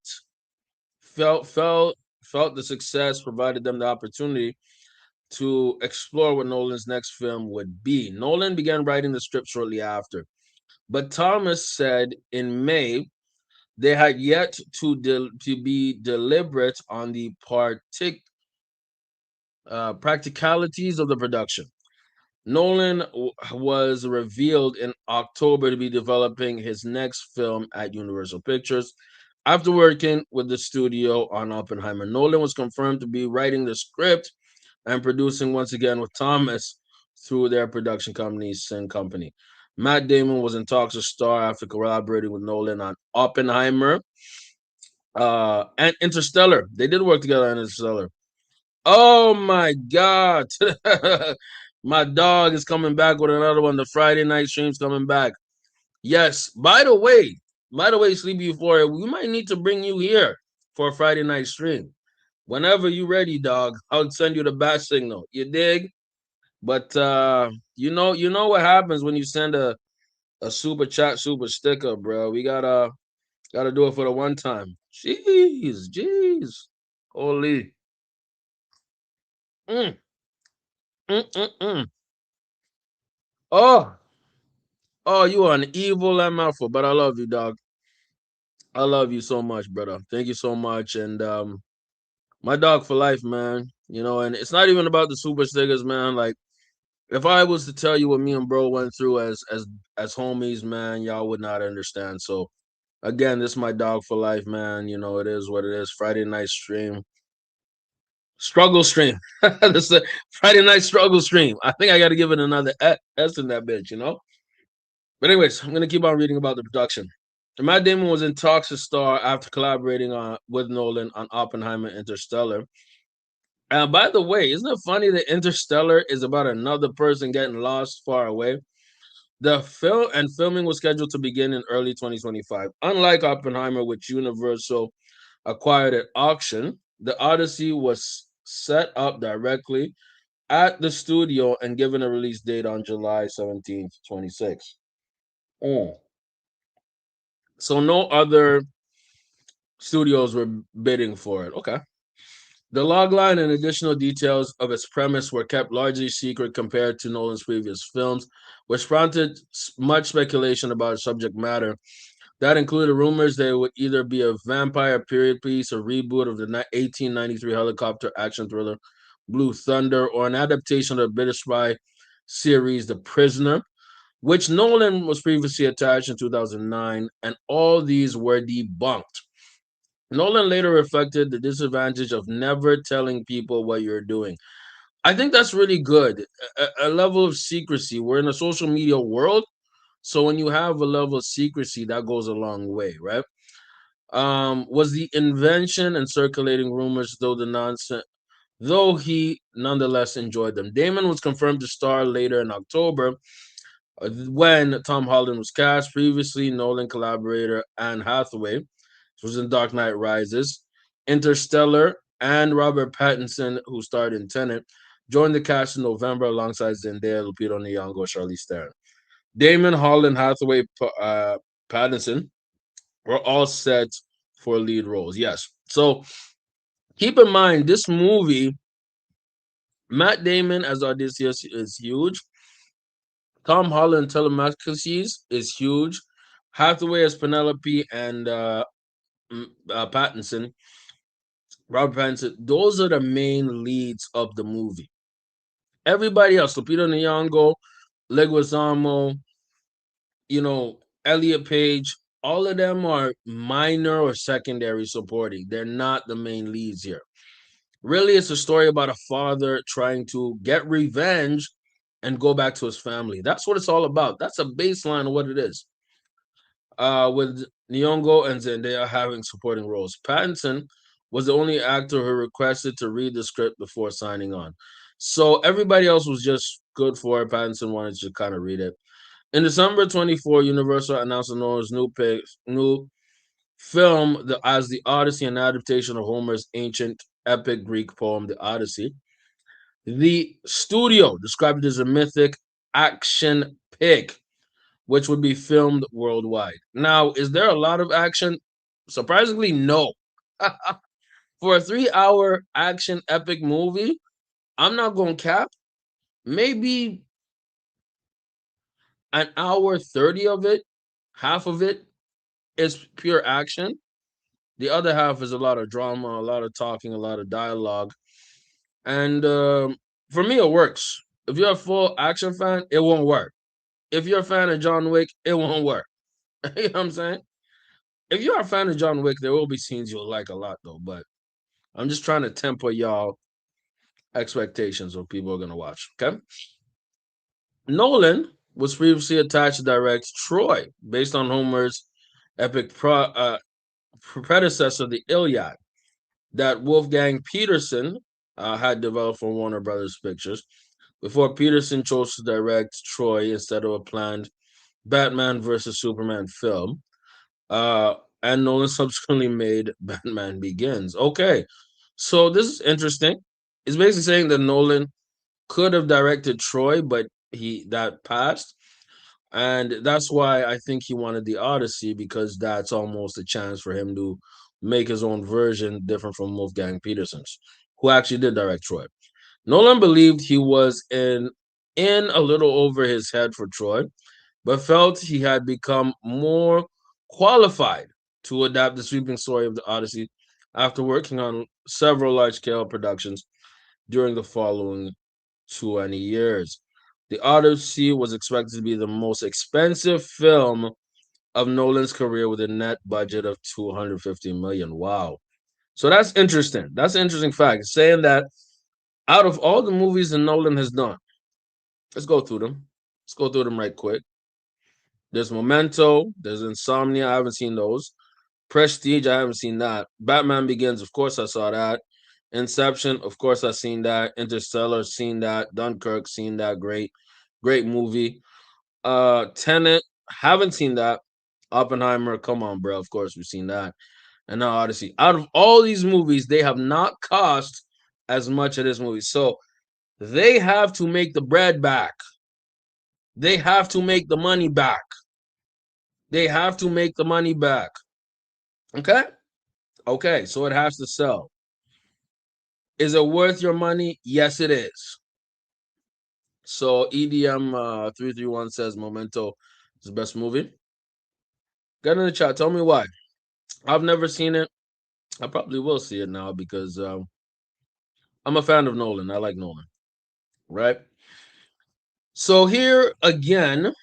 felt felt felt the success provided them the opportunity to explore what Nolan's next film would be. Nolan began writing the script shortly after, but Thomas said in May they had yet to be deliberate on the practicalities of the production. Nolan was revealed in October to be developing his next film at Universal Pictures. After working with the studio on Oppenheimer, Nolan was confirmed to be writing the script and producing once again with Thomas through their production company, Sin Company. Matt Damon was in talks to star after collaborating with Nolan on Oppenheimer and Interstellar. They did work together on Interstellar. Oh my God. My dog is coming back with another one. The Friday night stream's coming back. Yes. By the way, Sleepy Euphoria, we might need to bring you here for a Friday night stream. Whenever you ready, dog, I'll send you the bat signal. You dig? But you know what happens when you send a super chat, super sticker, bro. We gotta do it for the one time. Jeez. Holy. Mm, mm. Oh, oh, you are an evil mouthful, but I love you, dog. I love you so much, brother. Thank you so much. And my dog for life, man. And it's not even about the super stickers, man. Like if I was to tell you what me and bro went through as homies, man, y'all would not understand. So again, this is my dog for life, man. It is what it is. Friday night stream. Struggle stream. This is a Friday night struggle stream. I think I gotta give it another S in that bitch. But anyways, I'm gonna keep on reading about the production. Matt Damon was in talks to star after collaborating with Nolan on Oppenheimer and Interstellar. And by the way, isn't it funny that Interstellar is about another person getting lost far away? The film and filming was scheduled to begin in early 2025. Unlike Oppenheimer, which Universal acquired at auction, the Odyssey was set up directly at the studio and given a release date on July 17th, 26. So no other studios were bidding for it. Okay. The logline and additional details of its premise were kept largely secret compared to Nolan's previous films, which prompted much speculation about its subject matter. That included rumors that it would either be a vampire period piece, a reboot of the 1893 helicopter action thriller Blue Thunder, or an adaptation of the British spy series The Prisoner, which Nolan was previously attached in 2009, and all these were debunked. Nolan later reflected the disadvantage of never telling people what you're doing. I think that's really good. A level of secrecy. We're in a social media world, so when you have a level of secrecy, that goes a long way, right? Was the invention and circulating rumors, though the nonsense though he nonetheless enjoyed them. Damon was confirmed to star later in October when Tom Holland was cast. Previously, Nolan collaborator Anne Hathaway was in Dark Knight Rises, Interstellar, and Robert Pattinson, who starred in Tenet, joined the cast in November alongside Zendaya, Lupita Nyong'o, Charlize Theron. Damon, Holland, Hathaway, Pattinson were all set for lead roles. Yes. So keep in mind, this movie, Matt Damon as Odysseus is huge. Tom Holland Telemachus is huge. Hathaway as Penelope and Pattinson, Robert Pattinson, those are the main leads of the movie. Everybody else, Lupita Nyong'o, Leguizamo, Elliot Page, all of them are minor or secondary supporting. They're not the main leads here. Really, it's a story about a father trying to get revenge and go back to his family. That's what it's all about. That's a baseline of what it is. With Nyong'o and Zendaya having supporting roles. Pattinson was the only actor who requested to read the script before signing on. So everybody else was just good for it. Pattinson wanted to kind of read it. In December 24, Universal announced Nolan's new film as the Odyssey, an adaptation of Homer's ancient epic Greek poem, The Odyssey. The studio described it as a mythic action pick, which would be filmed worldwide. Now, is there a lot of action? Surprisingly, no. For a 3 hour action epic movie, I'm not going to cap. Maybe an hour 30 of it, half of it is pure action. The other half is a lot of drama, a lot of talking, a lot of dialogue. And for me, it works. If you're a full action fan, it won't work. If you're a fan of John Wick, it won't work. You know what I'm saying? If you're a fan of John Wick, there will be scenes you'll like a lot, though. But I'm just trying to temper y'all expectations of people are going to watch. Okay. Nolan was previously attached to direct Troy, based on Homer's epic predecessor, the Iliad, that Wolfgang Peterson had developed for Warner Brothers Pictures before Peterson chose to direct Troy instead of a planned Batman versus Superman film. Uh, and Nolan subsequently made Batman Begins. Okay, so this is interesting. It's basically saying that Nolan could have directed Troy, but that passed. And that's why I think he wanted the Odyssey, because that's almost a chance for him to make his own version different from Wolfgang Petersen's, who actually did direct Troy. Nolan believed he was in a little over his head for Troy, but felt he had become more qualified to adapt the sweeping story of the Odyssey after working on several large-scale productions during the following 20 years. The Odyssey was expected to be the most expensive film of Nolan's career with a net budget of 250 million. Wow. So that's interesting. That's an interesting fact. Saying that out of all the movies that Nolan has done, let's go through them. Let's go through them right quick. There's Memento, there's Insomnia, I haven't seen those. Prestige, I haven't seen that. Batman Begins, of course I saw that. Inception, of course I've seen that. Interstellar, seen that. Dunkirk, seen that. Great movie. Tenet, haven't seen that. Oppenheimer, come on, bro. Of course we've seen that. And now Odyssey. Out of all these movies, they have not cost as much of this movie. So they have to make the bread back. They have to make the money back. They have to make the money back. Okay? Okay, so it has to sell. Is it worth your money? Yes, it is. So EDM 331 says Memento is the best movie. Get in the chat. Tell me why. I've never seen it. I probably will see it now because I'm a fan of Nolan. I like Nolan. Right? So here again,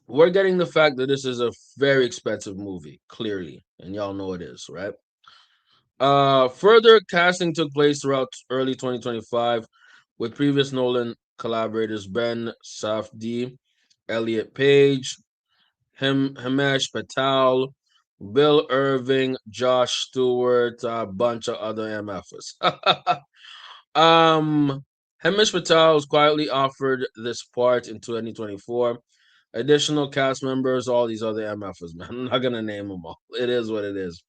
we're getting the fact that this is a very expensive movie, clearly. And y'all know it is, right? Further casting took place throughout early 2025 with previous Nolan collaborators Ben Safdie, Elliot Page, Himesh Patel, Bill Irving, Josh Stewart, a bunch of other MFers. um, Hamish Patel was quietly offered this part in 2024. Additional cast members, all these other MFers, man. I'm not gonna name them all. It is what it is.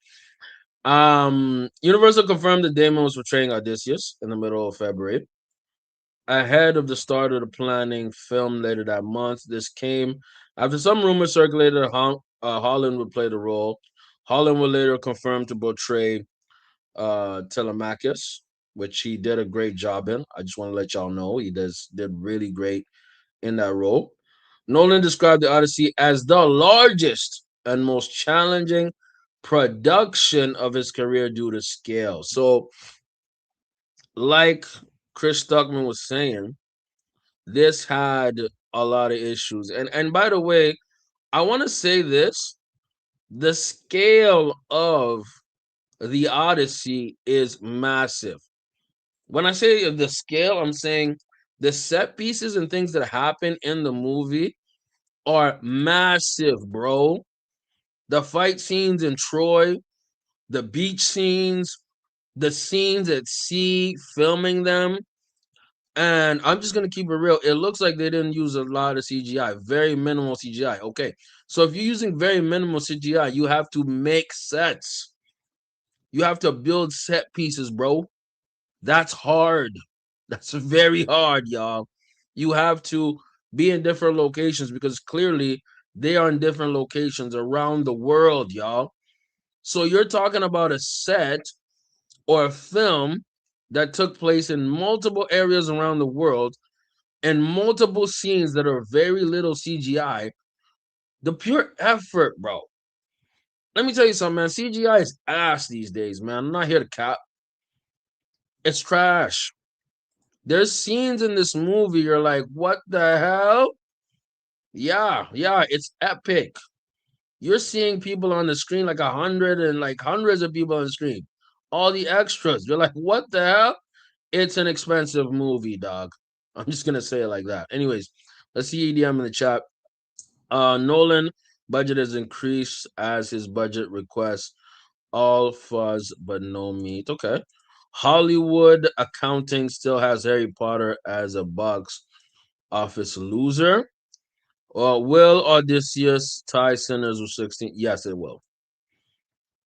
Universal confirmed that Damon was portraying Odysseus in the middle of February. Ahead of the start of the planning film later that month, this came after some rumors circulated that Holland would play the role. Holland would later confirm to portray Telemachus, which he did a great job in. I just want to let y'all know he did really great in that role. Nolan described the Odyssey as the largest and most challenging production of his career due to scale. So, like Chris Stuckman was saying, this had a lot of issues. And by the way, I want to say this, the scale of the Odyssey is massive. When I say the scale, I'm saying the set pieces and things that happen in the movie are massive, bro. The fight scenes in Troy, the beach scenes, the scenes at sea, filming them. And I'm just gonna keep it real. It looks like they didn't use a lot of CGI, very minimal CGI. Okay. So if you're using very minimal CGI, you have to make sets. You have to build set pieces, bro. That's hard. That's very hard, y'all. You have to be in different locations because clearly they are in different locations around the world, y'all. So you're talking about a set or a film that took place in multiple areas around the world and multiple scenes that are very little CGI. The pure effort, bro. Let me tell you something, man. CGI is ass these days, man. I'm not here to cap. It's trash. There's scenes in this movie you're like, what the hell? Yeah, it's epic. You're seeing people on the screen like 100 and like hundreds of people on the screen. All the extras. You're like, what the hell? It's an expensive movie, dog. I'm just gonna say it like that. Anyways, let's see EDM in the chat. Nolan budget has increased as his budget requests all fuzz but no meat. Okay. Hollywood accounting still has Harry Potter as a box office loser. Will Odysseus tie Sinners with 16? Yes, it will.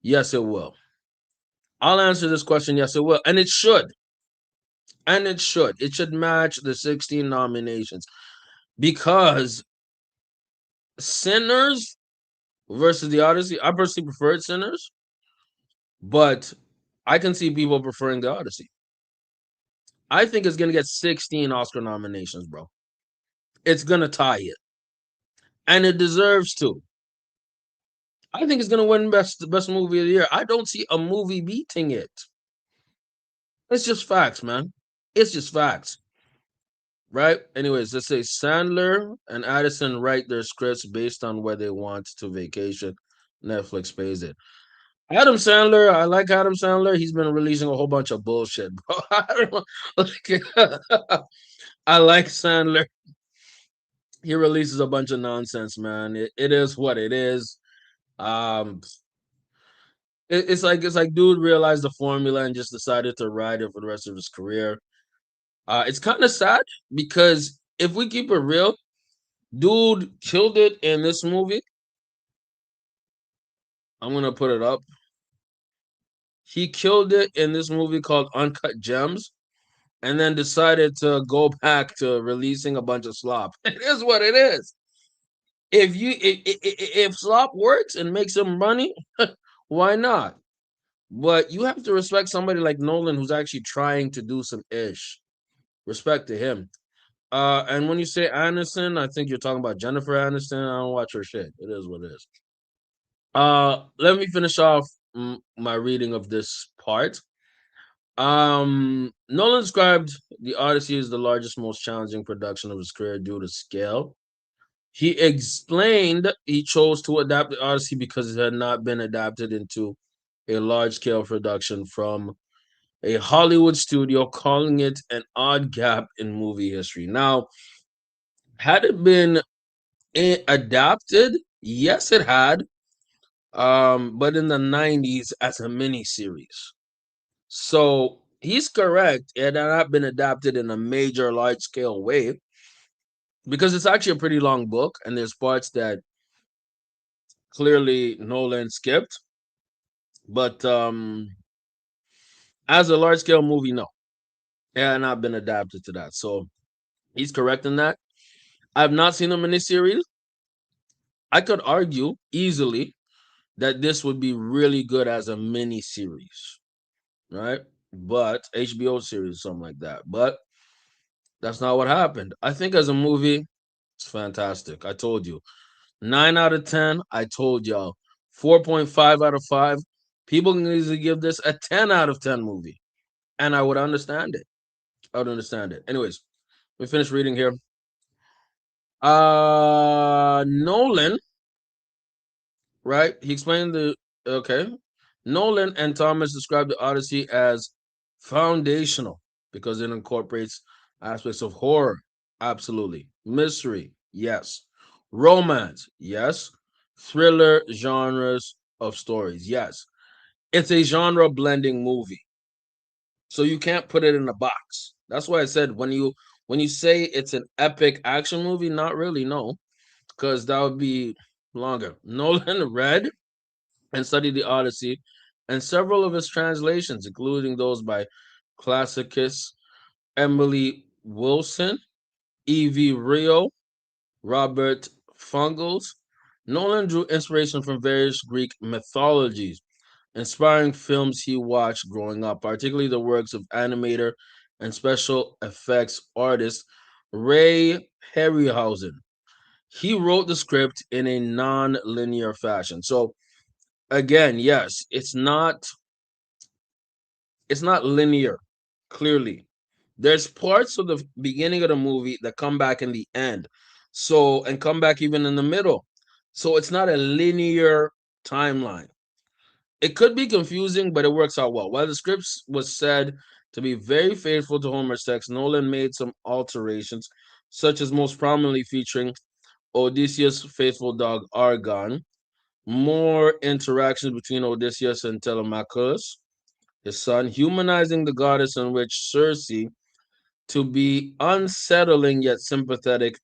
Yes, it will. I'll answer this question. Yes, it will. And it should. And it should. It should match the 16 nominations because Sinners versus the Odyssey, I personally preferred Sinners, but I can see people preferring the Odyssey. I think it's going to get 16 Oscar nominations, bro. It's going to tie it. And it deserves to. I think it's going to win best movie of the year. I don't see a movie beating it. It's just facts, man. It's just facts. Right? Anyways, let's say Sandler and Addison write their scripts based on where they want to vacation. Netflix pays it. Adam Sandler, I like Adam Sandler. He's been releasing a whole bunch of bullshit, bro. I like Sandler. He releases a bunch of nonsense, man. It is what it is. Um, it's like dude realized the formula and just decided to ride it for the rest of his career. It's kind of sad because if we keep it real, dude killed it in this movie. I'm gonna put it up. He killed it in this movie called Uncut Gems, and then decided to go back to releasing a bunch of slop. It is what it is. If slop works and makes him money, why not? But you have to respect somebody like Nolan who's actually trying to do some ish. Respect to him. And when you say Aniston, I think you're talking about Jennifer Aniston. I don't watch her shit. It is what it is. Let me finish off my reading of this part. Nolan described the Odyssey as the largest, most challenging production of his career due to scale. He explained he chose to adapt the Odyssey because it had not been adapted into a large-scale production from a Hollywood studio, calling it an odd gap in movie history. Now, had it been adapted? Yes, it had, but in the 90s as a mini series. So he's correct. It had not been adapted in a major large scale way because it's actually a pretty long book and there's parts that clearly Nolan skipped. But as a large scale movie, no, it had not been adapted to that. So he's correct in that. I've not seen a miniseries. I could argue easily that this would be really good as a mini series, right? But HBO series, something like that. But that's not what happened. I think as a movie, it's fantastic. I told you. 9 out of 10. I told y'all. 4.5 out of 5. People can easily give this a 10 out of 10 movie. And I would understand it. I would understand it. Anyways, we finish reading here. Nolan, right? He explained the okay. Nolan and Thomas described the Odyssey as foundational because it incorporates aspects of horror, absolutely. Mystery, yes. Romance, yes. Thriller genres of stories, yes. It's a genre blending movie. So you can't put it in a box. That's why I said when you say it's an epic action movie, not really, no, because that would be longer. Nolan read and studied the Odyssey and several of his translations, including those by classicist Emily Wilson, E.V. Rio, Robert Fungels. Nolan drew inspiration from various Greek mythologies, inspiring films he watched growing up, particularly the works of animator and special effects artist Ray Harryhausen. He wrote the script in a non-linear fashion. So again, yes, it's not linear, clearly. There's parts of the beginning of the movie that come back in the end. So and come back even in the middle. So it's not a linear timeline. It could be confusing, but it works out well. While the script was said to be very faithful to Homer's text, Nolan made some alterations, such as most prominently featuring Odysseus' faithful dog Argon, more interactions between Odysseus and Telemachus, his son, humanizing the goddess, in which Circe to be unsettling yet sympathetic,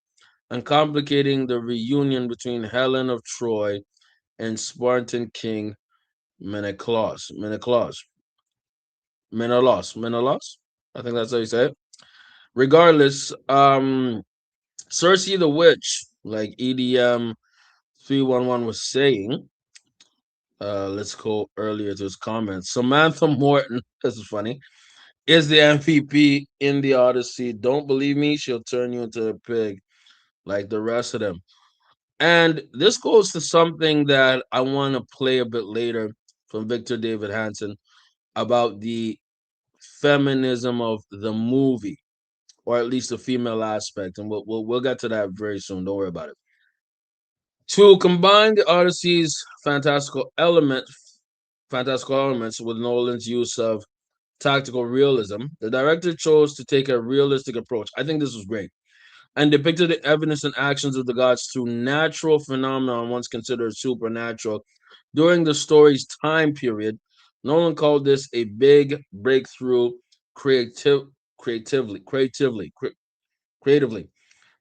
and complicating the reunion between Helen of Troy and Spartan king Menelaus. Menelaus. I think that's how you say it. Regardless, Circe the witch, like EDM 311 was saying. Let's go earlier to his comments. Samantha Morton, this is funny, is the MVP in the Odyssey. Don't believe me? She'll turn you into a pig like the rest of them. And this goes to something that I want to play a bit later from Victor David Hansen about the feminism of the movie, or at least the female aspect. And we'll get to that very soon. Don't worry about it. To combine the Odyssey's fantastical elements with Nolan's use of tactical realism, the director chose to take a realistic approach. I think this was great. And depicted the evidence and actions of the gods through natural phenomena once considered supernatural. During the story's time period, Nolan called this a big breakthrough creative, creatively.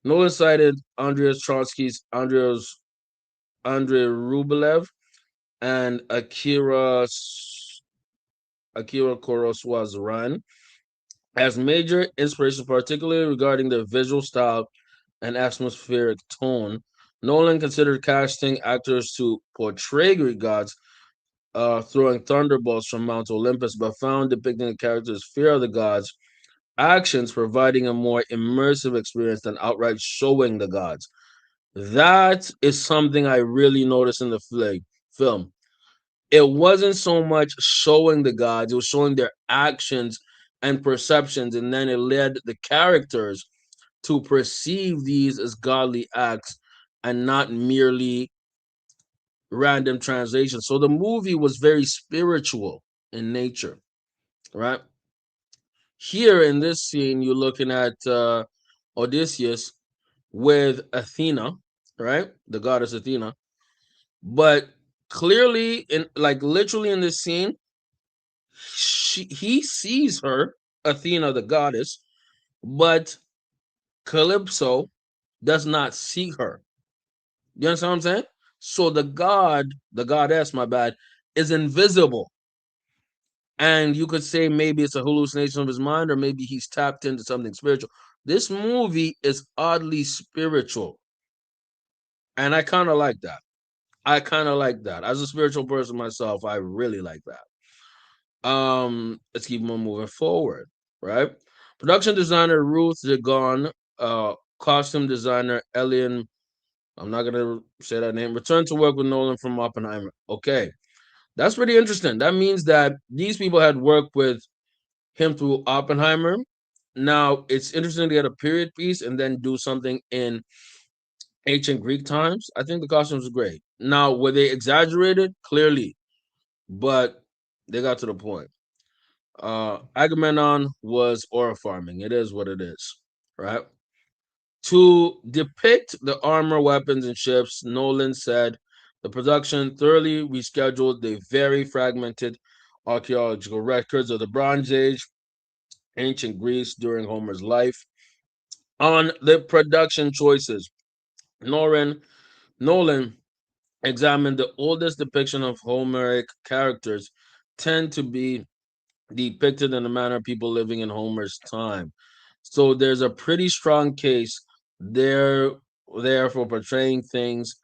Nolan cited Andreas Trotsky's Andrei Rublev and Akira Kurosawa's Run as major inspiration, particularly regarding their visual style and atmospheric tone. Nolan considered casting actors to portray Greek gods, throwing thunderbolts from Mount Olympus, but found depicting the characters' fear of the gods' actions, providing a more immersive experience than outright showing the gods. That is something I really noticed in the film. It wasn't so much showing the gods, it was showing their actions and perceptions, and then it led the characters to perceive these as godly acts and not merely random translations. So the movie was very spiritual in nature, right? Here in this scene, you're looking at Odysseus with Athena, right? The goddess Athena. But Clearly, in like literally in this scene, he sees her, Athena, the goddess, but Calypso does not see her. You understand what I'm saying? So the goddess, my bad, is invisible. And you could say maybe it's a hallucination of his mind, or maybe he's tapped into something spiritual. This movie is oddly spiritual. And I kind of like that. I kind of like that. As a spiritual person myself, I really like that. Let's keep on moving forward, right? Production designer Ruth Jagon, costume designer Elian, I'm not gonna say that name, returned to work with Nolan from Oppenheimer. Okay, that's pretty interesting. That means that these people had worked with him through Oppenheimer. Now it's interesting to get a period piece and then do something in ancient Greek times. I think the costumes are great. Now, were they exaggerated? Clearly, but they got to the point. Agamemnon was aura farming. It is what it is, right? To depict the armor, weapons, and ships, Nolan said the production thoroughly rescheduled the very fragmented archaeological records of the Bronze Age, ancient Greece during Homer's life. On the production choices, Nolan examined the oldest depiction of Homeric characters tend to be depicted in the manner of people living in Homer's time. So there's a pretty strong case there there for portraying things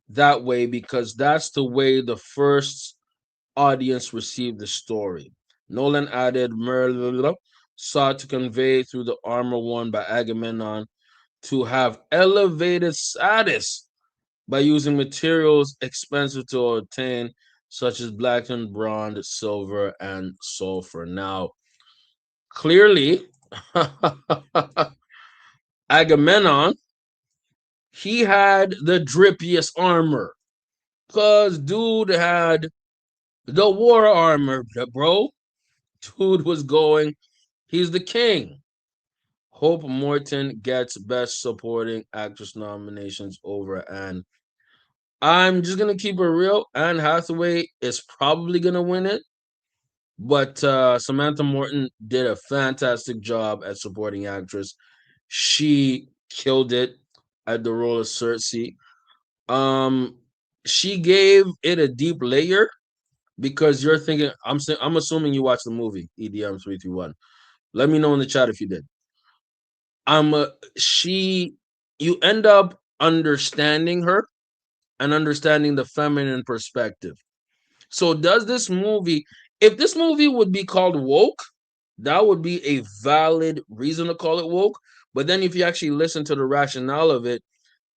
that way because that's the way the first audience received the story. Nolan added Merlin sought to convey through the armor worn by Agamemnon to have elevated status by using materials expensive to obtain, such as blackened bronze, silver, and sulfur. Now, clearly, Agamemnon, he had the drippiest armor. Because dude had the war armor, bro. Dude was going, he's the king. Hope Morton gets Best Supporting Actress nominations over and I'm just gonna keep it real. Anne Hathaway is probably gonna win it, but Samantha Morton did a fantastic job as supporting actress. She killed it at the role of Cersei. Um, she gave it a deep layer because you're thinking. I'm assuming you watched the movie EDM 331. Let me know in the chat if you did. She you end up understanding her and understanding the feminine perspective. So does this movie, if this movie would be called woke, that would be a valid reason to call it woke. But then if you actually listen to the rationale of it,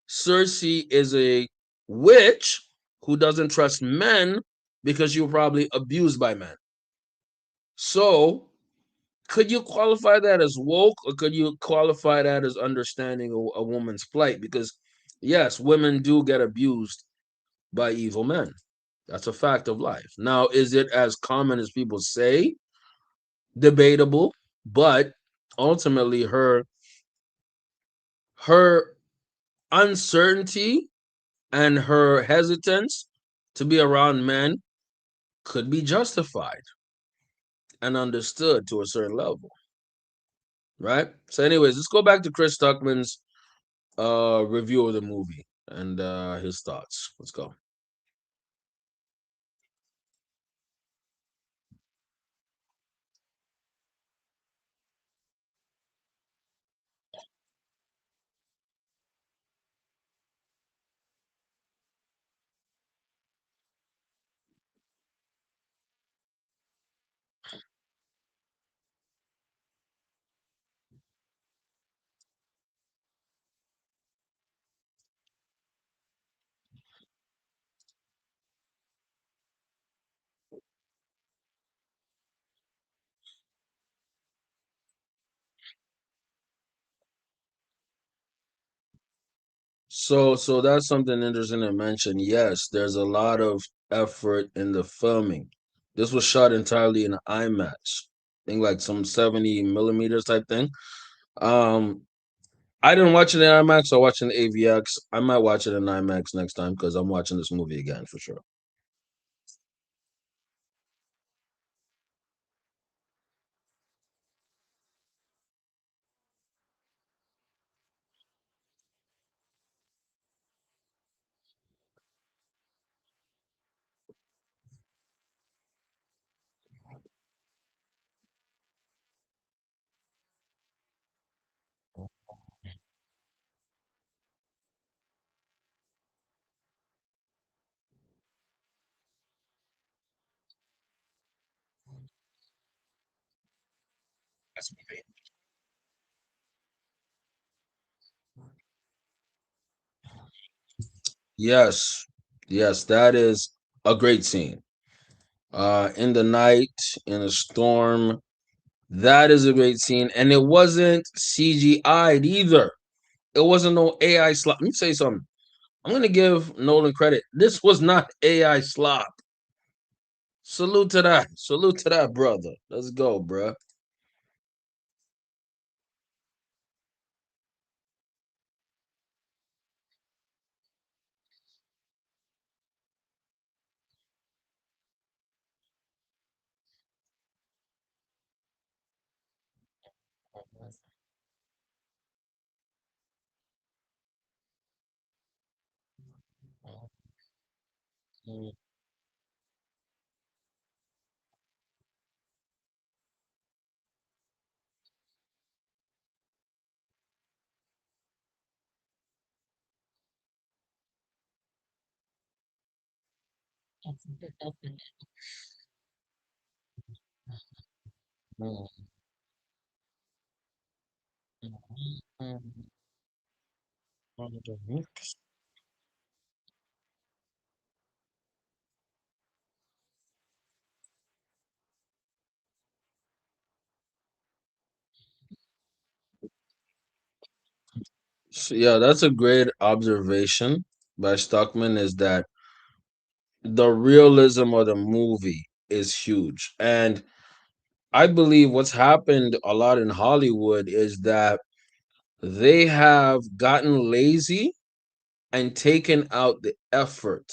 Cersei is a witch who doesn't trust men because she was probably abused by men. So could you qualify that as woke or could you qualify that as understanding a woman's plight? Because yes, women do get abused by evil men. That's a fact of life. Now, is it as common as people say? Debatable, but ultimately her uncertainty and her hesitance to be around men could be justified and understood to a certain level, right? So, anyways, let's go back to Chris Tuckman's review of the movie and his thoughts. Let's go. So that's something interesting to mention. Yes, there's a lot of effort in the filming. This was shot entirely in IMAX. I think like some 70 millimeters type thing. Um, I didn't watch it in IMAX. I watched it in AVX. I might watch it in IMAX next time because I'm watching this movie again for sure. Yes, yes, that is a great scene. In the night, in a storm, that is a great scene, and it wasn't CGI'd either. It wasn't no AI slop. Let me say something. I'm gonna give Nolan credit. This was not AI slop. Salute to that. Salute to that, brother. Let's go, bruh. So, yeah, that's a great observation by Stockman is that the realism of the movie is huge. And I believe what's happened a lot in Hollywood is that they have gotten lazy and taken out the effort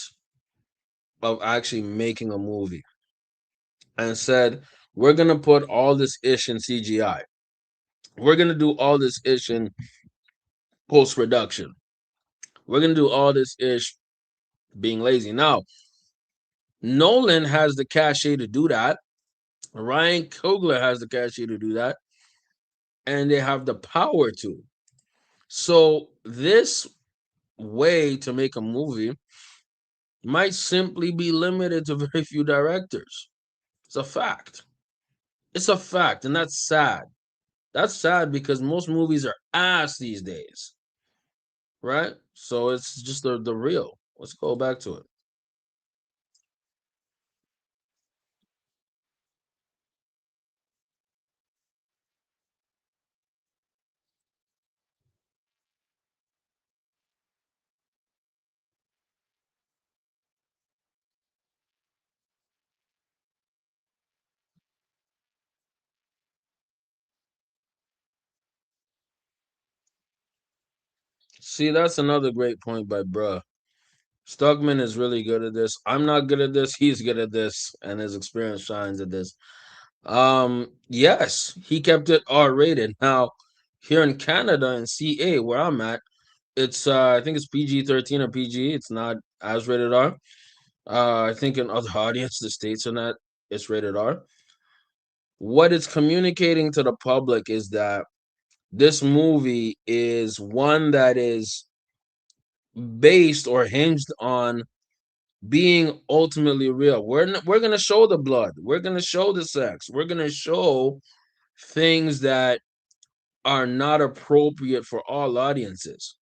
of actually making a movie and said, we're going to put all this ish in CGI. We're going to do all this ish in post production. We're going to do all this ish being lazy. Now, Nolan has the cachet to do that. Ryan Coogler has the cachet to do that. And they have the power to. So, this way to make a movie might simply be limited to very few directors. It's a fact. It's a fact. And that's sad. That's sad because most movies are ass these days, right? So it's just the real. Let's go back to it. See, that's another great point by bruh. Stugman is really good at this. I'm not good at this. He's good at this, and his experience shines at this. Yes, he kept it R rated. Now, here in Canada and CA, where I'm at, it's I think it's PG-13 or PG. It's not as rated R. I think in other audience, the states are not. It's rated R. What it's communicating to the public is that this movie is one that is based or hinged on being ultimately real. We're gonna show the blood. We're gonna show the sex. We're gonna show things that are not appropriate for all audiences.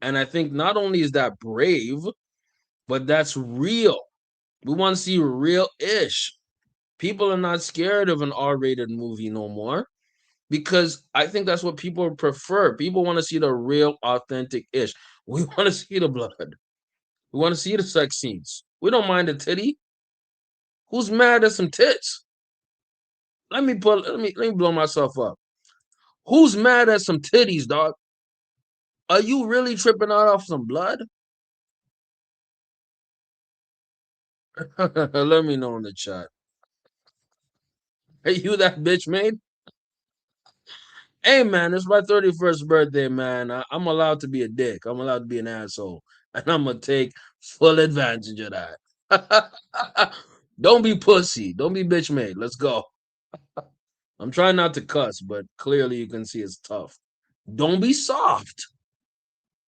And I think not only is that brave, but that's real. We want to see real ish. People are not scared of an R rated movie no more because I think that's what people prefer. People want to see the real, authentic ish. We want to see the blood. We want to see the sex scenes. We don't mind a titty. Who's mad at some tits? Let me blow myself up. Who's mad at some titties, dog? Are you really tripping out off some blood? Let me know in the chat. Hey, you that bitch, man? Hey, man, it's my 31st birthday, man. I'm allowed to be a dick. I'm allowed to be an asshole. And I'm going to take full advantage of that. Don't be pussy. Don't be bitch made. Let's go. I'm trying not to cuss, but clearly you can see it's tough. Don't be soft.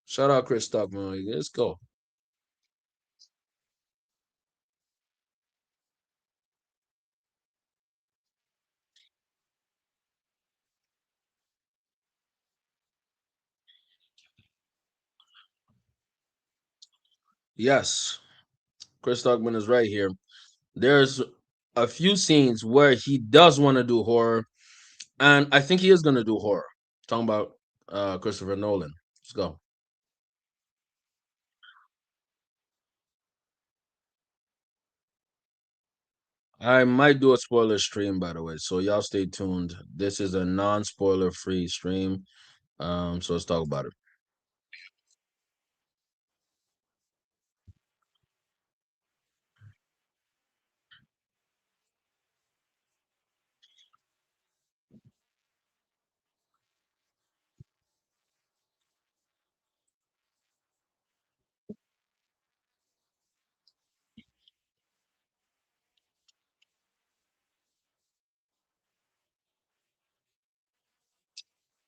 Shout out Chris Stockman. Let's go. Yes, Chris Stockman is right here. There's a few scenes where he does want to do horror, and I think he is going to do horror. Talking about Christopher Nolan. Let's go. I might do a spoiler stream, by the way, so y'all stay tuned. This is a non-spoiler free stream. So let's talk about it.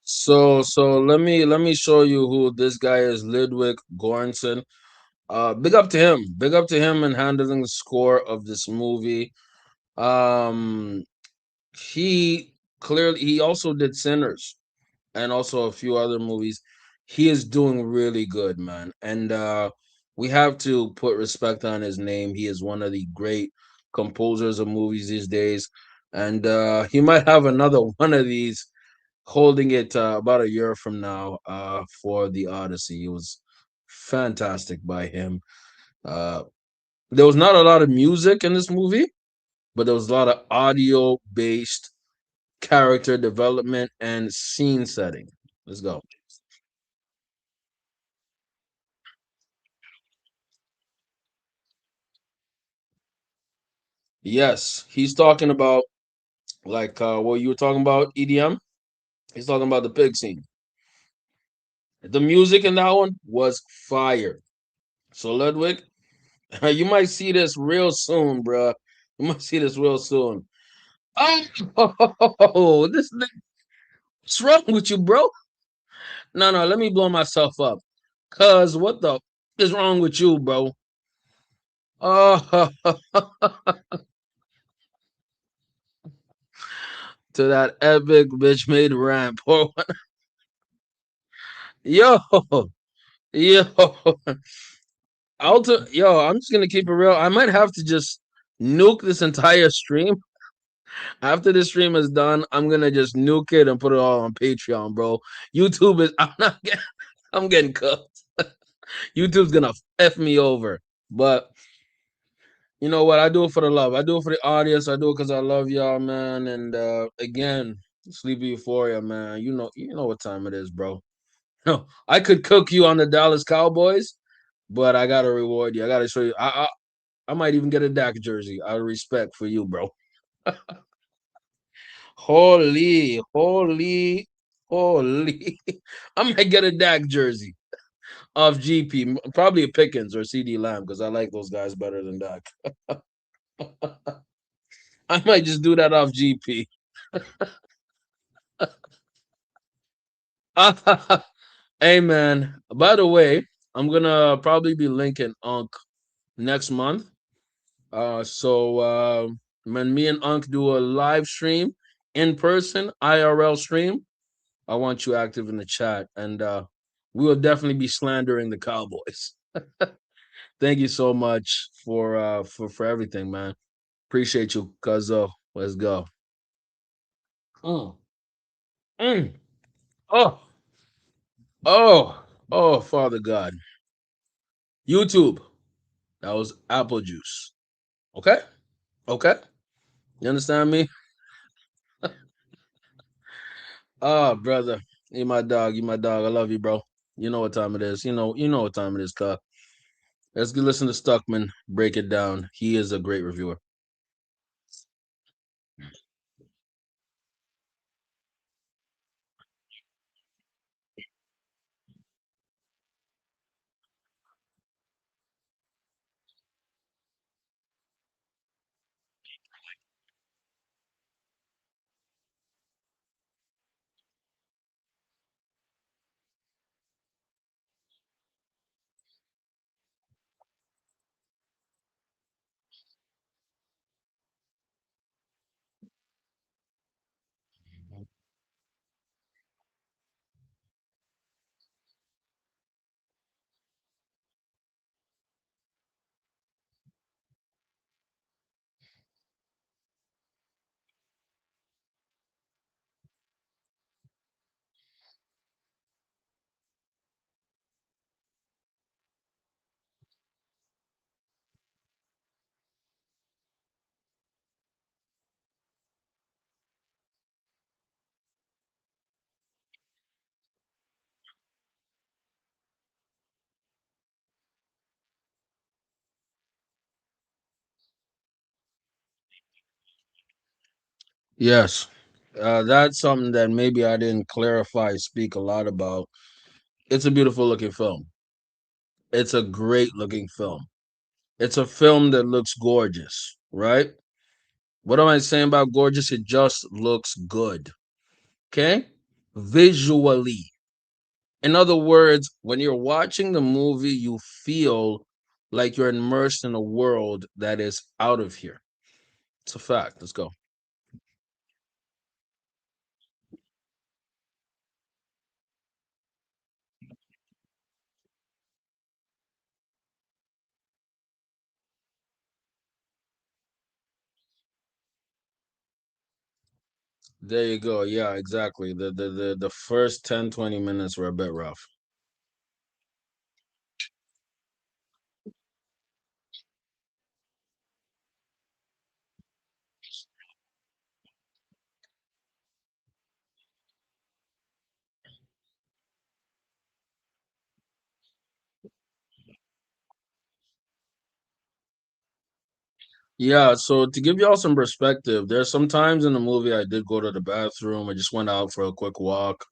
So let me show you who this guy is. Ludwig Göransson. Big up to him. Big up to him in handling the score of this movie. Um, he he also did Sinners and also a few other movies. He is doing really good, man. And we have to put respect on his name. He is one of the great composers of movies these days. And he might have another one of these holding it about a year from now for the Odyssey. It was fantastic by him. Uh, there was not a lot of music in this movie, but there was a lot of audio based character development and scene setting. Let's go. Yes, he's talking about like what you were talking about, EDM. He's talking about the pig scene. The music in that one was fire. So Ludwig, you might see this real soon, bruh. You might see this real soon. Oh, what's wrong with you, bro? No, no, let me blow myself up. Cause what the is wrong with you, bro? Oh, to that epic bitch made ramp. Yo, yo, yo, I'm just gonna keep it real. I might have to just nuke this entire stream. After this stream is done, I'm gonna just nuke it and put it all on Patreon, bro. YouTube is I'm not getting I'm getting cooked. YouTube's gonna F me over. But you know what? I do it for the love. I do it for the audience. I do it because I love y'all, man. And again, Sleepy Euphoria, man. You know what time it is, bro. No, I could cook you on the Dallas Cowboys, but I gotta reward you. I gotta show you. I might even get a Dak jersey out of respect for you, bro. Holy, holy, holy. I might get a Dak jersey off GP. Probably a Pickens or CD Lamb because I like those guys better than Dak. I might just do that off GP. Hey man. By the way, I'm gonna probably be linking Unc next month. So when me and Unc do a live stream in person, IRL stream, I want you active in the chat, and we will definitely be slandering the Cowboys. Thank you so much for everything, man. Appreciate you, Cuzzo. Let's go. Mm, mm. Oh, oh, Father God. YouTube. That was apple juice. Okay, okay. You understand me? Oh, brother. You my dog. You my dog. I love you, bro. You know what time it is. You know what time it is, Cuh. Let's go listen to Stuckman break it down. He is a great reviewer. Yes. That's something that maybe I didn't clarify, speak a lot about. It's a beautiful looking film. It's a great looking film. It's a film that looks gorgeous, right? What am I saying about gorgeous? It just looks good. Okay? Visually. In other words, when you're watching the movie, you feel like you're immersed in a world that is out of here. It's a fact. Let's go. There you go. Yeah, exactly. The first 10, 20 minutes were a bit rough. Yeah, so to give y'all some perspective, there's some times in the movie I did go to the bathroom. I just went out for a quick walk,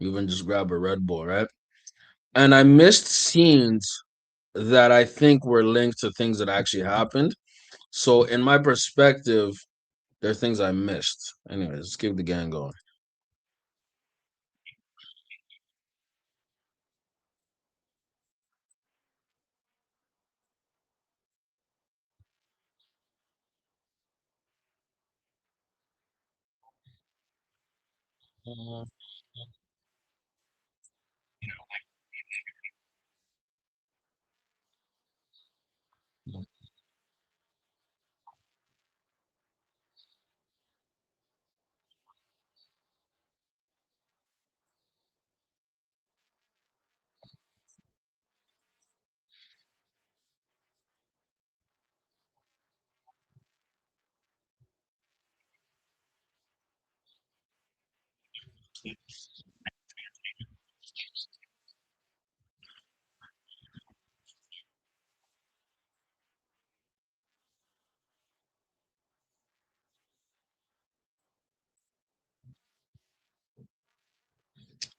even just grab a Red Bull, right? And I missed scenes that I think were linked to things that actually happened. So in my perspective, there are things I missed. Anyways, let's keep the gang going.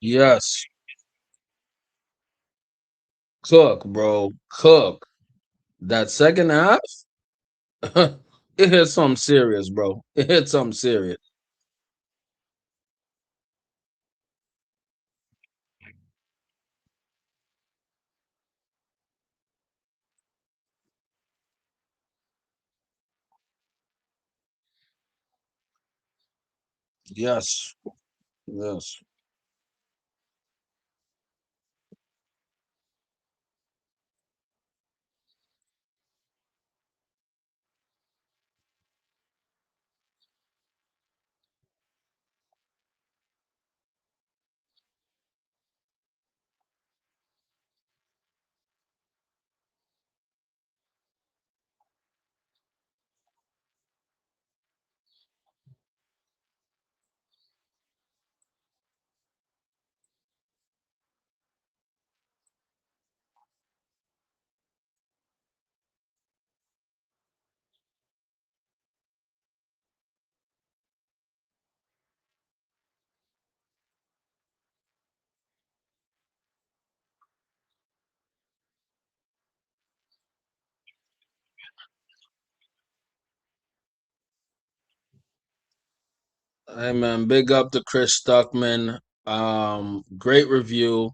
Yes, cook, bro, cook. That second half, it hit something serious, bro. It hit something serious. Yes, yes. Hey man, big up to Chris Stuckman. Great review.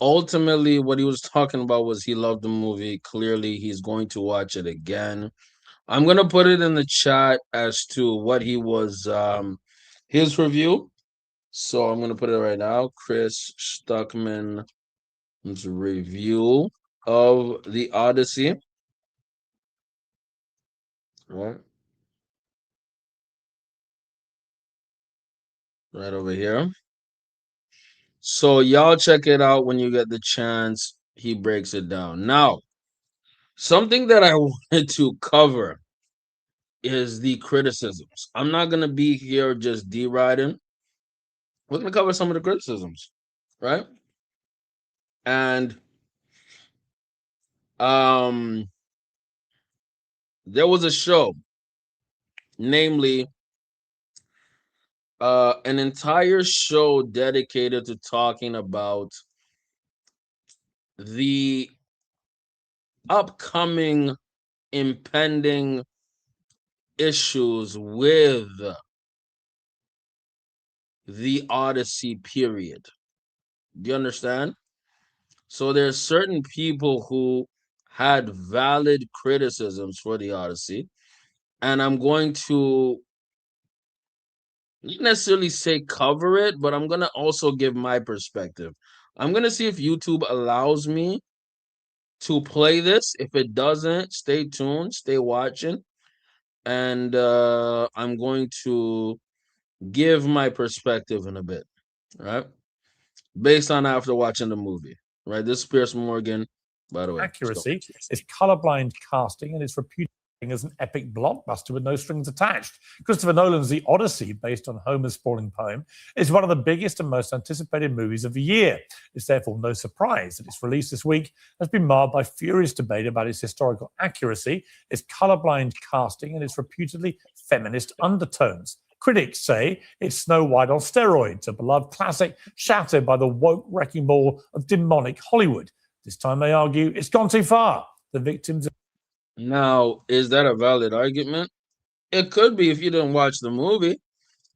Ultimately, what he was talking about was he loved the movie. Clearly, he's going to watch it again. I'm gonna put it in the chat as to what he was his review. So I'm gonna put it right now. Chris Stuckman's review of the Odyssey. Right, right over here. So y'all check it out when you get the chance. He breaks it down. Now, something that I wanted to cover is the criticisms. I'm not gonna be here just deriding. We're gonna cover some of the criticisms, right? And um, there was a show, namely an entire show dedicated to talking about the upcoming impending issues with the Odyssey period. Do you understand? So there's certain people who had valid criticisms for the Odyssey, and I'm going to not necessarily say cover it, but I'm gonna also give my perspective. I'm gonna see if YouTube allows me to play this. If it doesn't, stay tuned, stay watching, and I'm going to give my perspective in a bit, right? Based on after watching the movie, right? This is Pierce Morgan, by the way. Let's go. Accuracy is colorblind casting and is reputed as an epic blockbuster with no strings attached. Christopher Nolan's The Odyssey, based on Homer's sprawling poem, is one of the biggest and most anticipated movies of the year. It's therefore no surprise that its release this week has been marred by furious debate about its historical accuracy, its colorblind casting, and its reputedly feminist undertones. Critics say it's Snow White on steroids, a beloved classic shattered by the woke wrecking ball of demonic Hollywood. This time they argue it's gone too far. The victims. Now, is that a valid argument? It could be if you didn't watch the movie.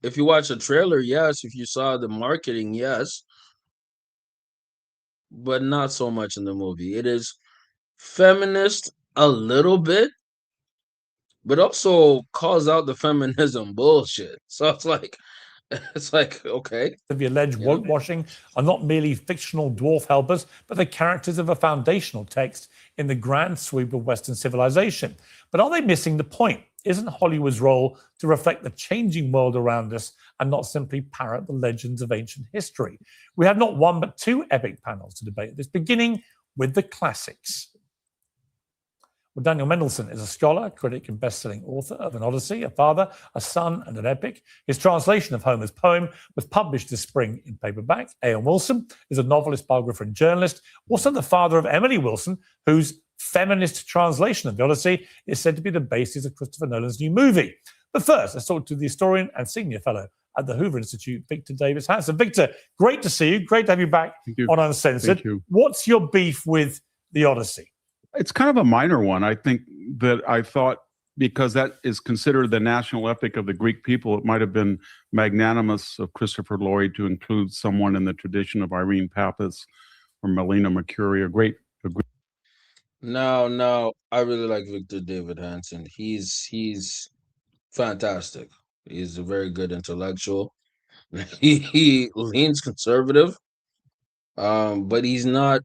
If you watch the trailer, yes. If you saw the marketing, yes. But not so much in the movie. It is feminist a little bit, but also calls out the feminism bullshit. So it's like okay. Of the alleged woke washing are not merely fictional dwarf helpers, but the characters of a foundational text in the grand sweep of Western civilization. But are they missing the point? Isn't Hollywood's role to reflect the changing world around us and not simply parrot the legends of ancient history? We have not one but two epic panels to debate this, beginning with the classics. Well, Daniel Mendelsohn is a scholar, critic, and best-selling author of An Odyssey, a father, a son, and an epic. His translation of Homer's poem was published this spring in paperback. A.M. Wilson is a novelist, biographer, and journalist, also the father of Emily Wilson, whose feminist translation of the Odyssey is said to be the basis of Christopher Nolan's new movie. But first, let's talk to the historian and senior fellow at the Hoover Institute, Victor Davis Hanson. Victor, great to see you. Great to have you back on Uncensored. Thank you. What's your beef with the Odyssey? It's kind of a minor one. I think that I thought because that is considered the national epic of the Greek people, it might have been magnanimous of Christopher Lloyd to include someone in the tradition of Irene Papas or Melina Mercury, a great. No, I really like Victor David Hanson. He's fantastic. He's a very good intellectual. He leans conservative, but he's not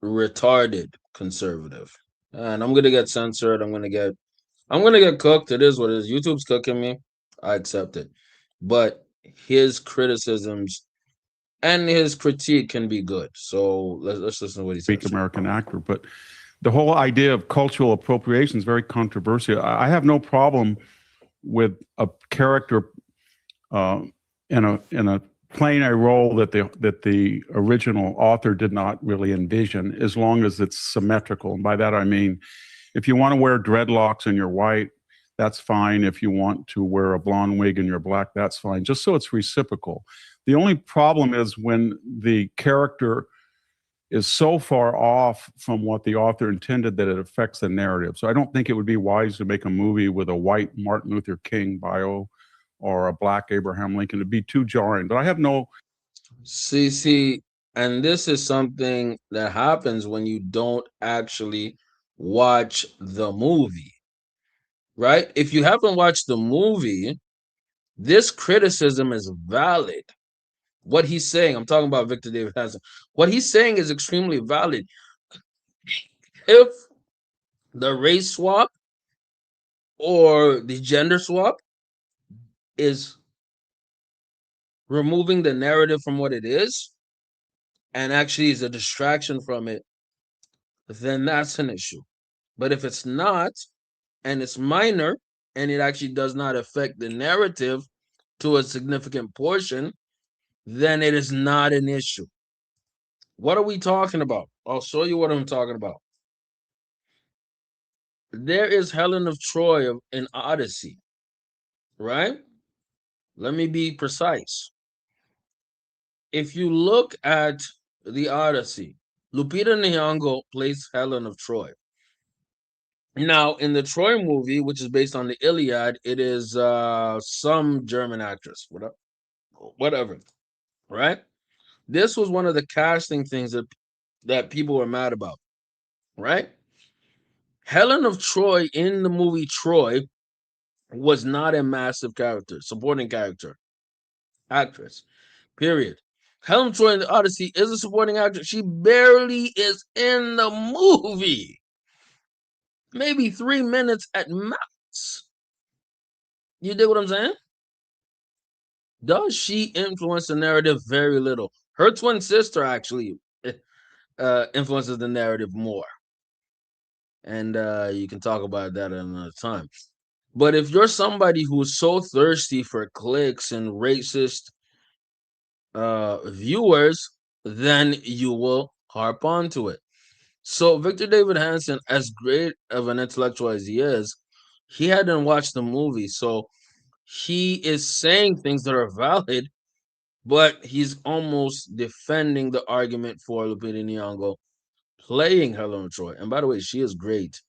retarded conservative. And I'm gonna get censored. I'm gonna get cooked. It is what it is. YouTube's cooking me. I accept it. But his criticisms and his critique can be good. So let's listen to what he says. Greek American actor, but the whole idea of cultural appropriation is very controversial. I have no problem with a character in a playing a role that the original author did not really envision, as long as it's symmetrical. And by that I mean, if you want to wear dreadlocks and you're white, that's fine. If you want to wear a blonde wig and you're black, that's fine. Just so it's reciprocal. The only problem is when the character is so far off from what the author intended that it affects the narrative. So I don't think it would be wise to make a movie with a white Martin Luther King bio or a black Abraham Lincoln. It'd be too jarring. But I have no. See, and this is something that happens when you don't actually watch the movie, right? If you haven't watched the movie, this criticism is valid. What he's saying, I'm talking about Victor David Hanson. What he's saying is extremely valid. If the race swap or the gender swap is removing the narrative from what it is and actually is a distraction from it, then that's an issue. But if it's not, and it's minor, and it actually does not affect the narrative to a significant portion, then it is not an issue. What are we talking about? I'll show you what I'm talking about. There is Helen of Troy in Odyssey, right? Let me be precise. If you look at the Odyssey, Lupita Nyong'o plays Helen of Troy. Now, in the Troy movie, which is based on the Iliad, it is some German actress, whatever, right? This was one of the casting things that people were mad about, right? Helen of Troy in the movie Troy was not a massive character, supporting character, actress, period. Helen of Troy in the Odyssey is a supporting actress. She barely is in the movie. Maybe 3 minutes at max. You dig what I'm saying? Does she influence the narrative? Very little. Her twin sister actually influences the narrative more. And you can talk about that at another time. But if you're somebody who's so thirsty for clicks and racist viewers, then you will harp onto it. So Victor David Hansen, as great of an intellectual as he is, he hadn't watched the movie. So he is saying things that are valid, but he's almost defending the argument for Lupita Nyong'o playing Helen of Troy. And by the way, she is great.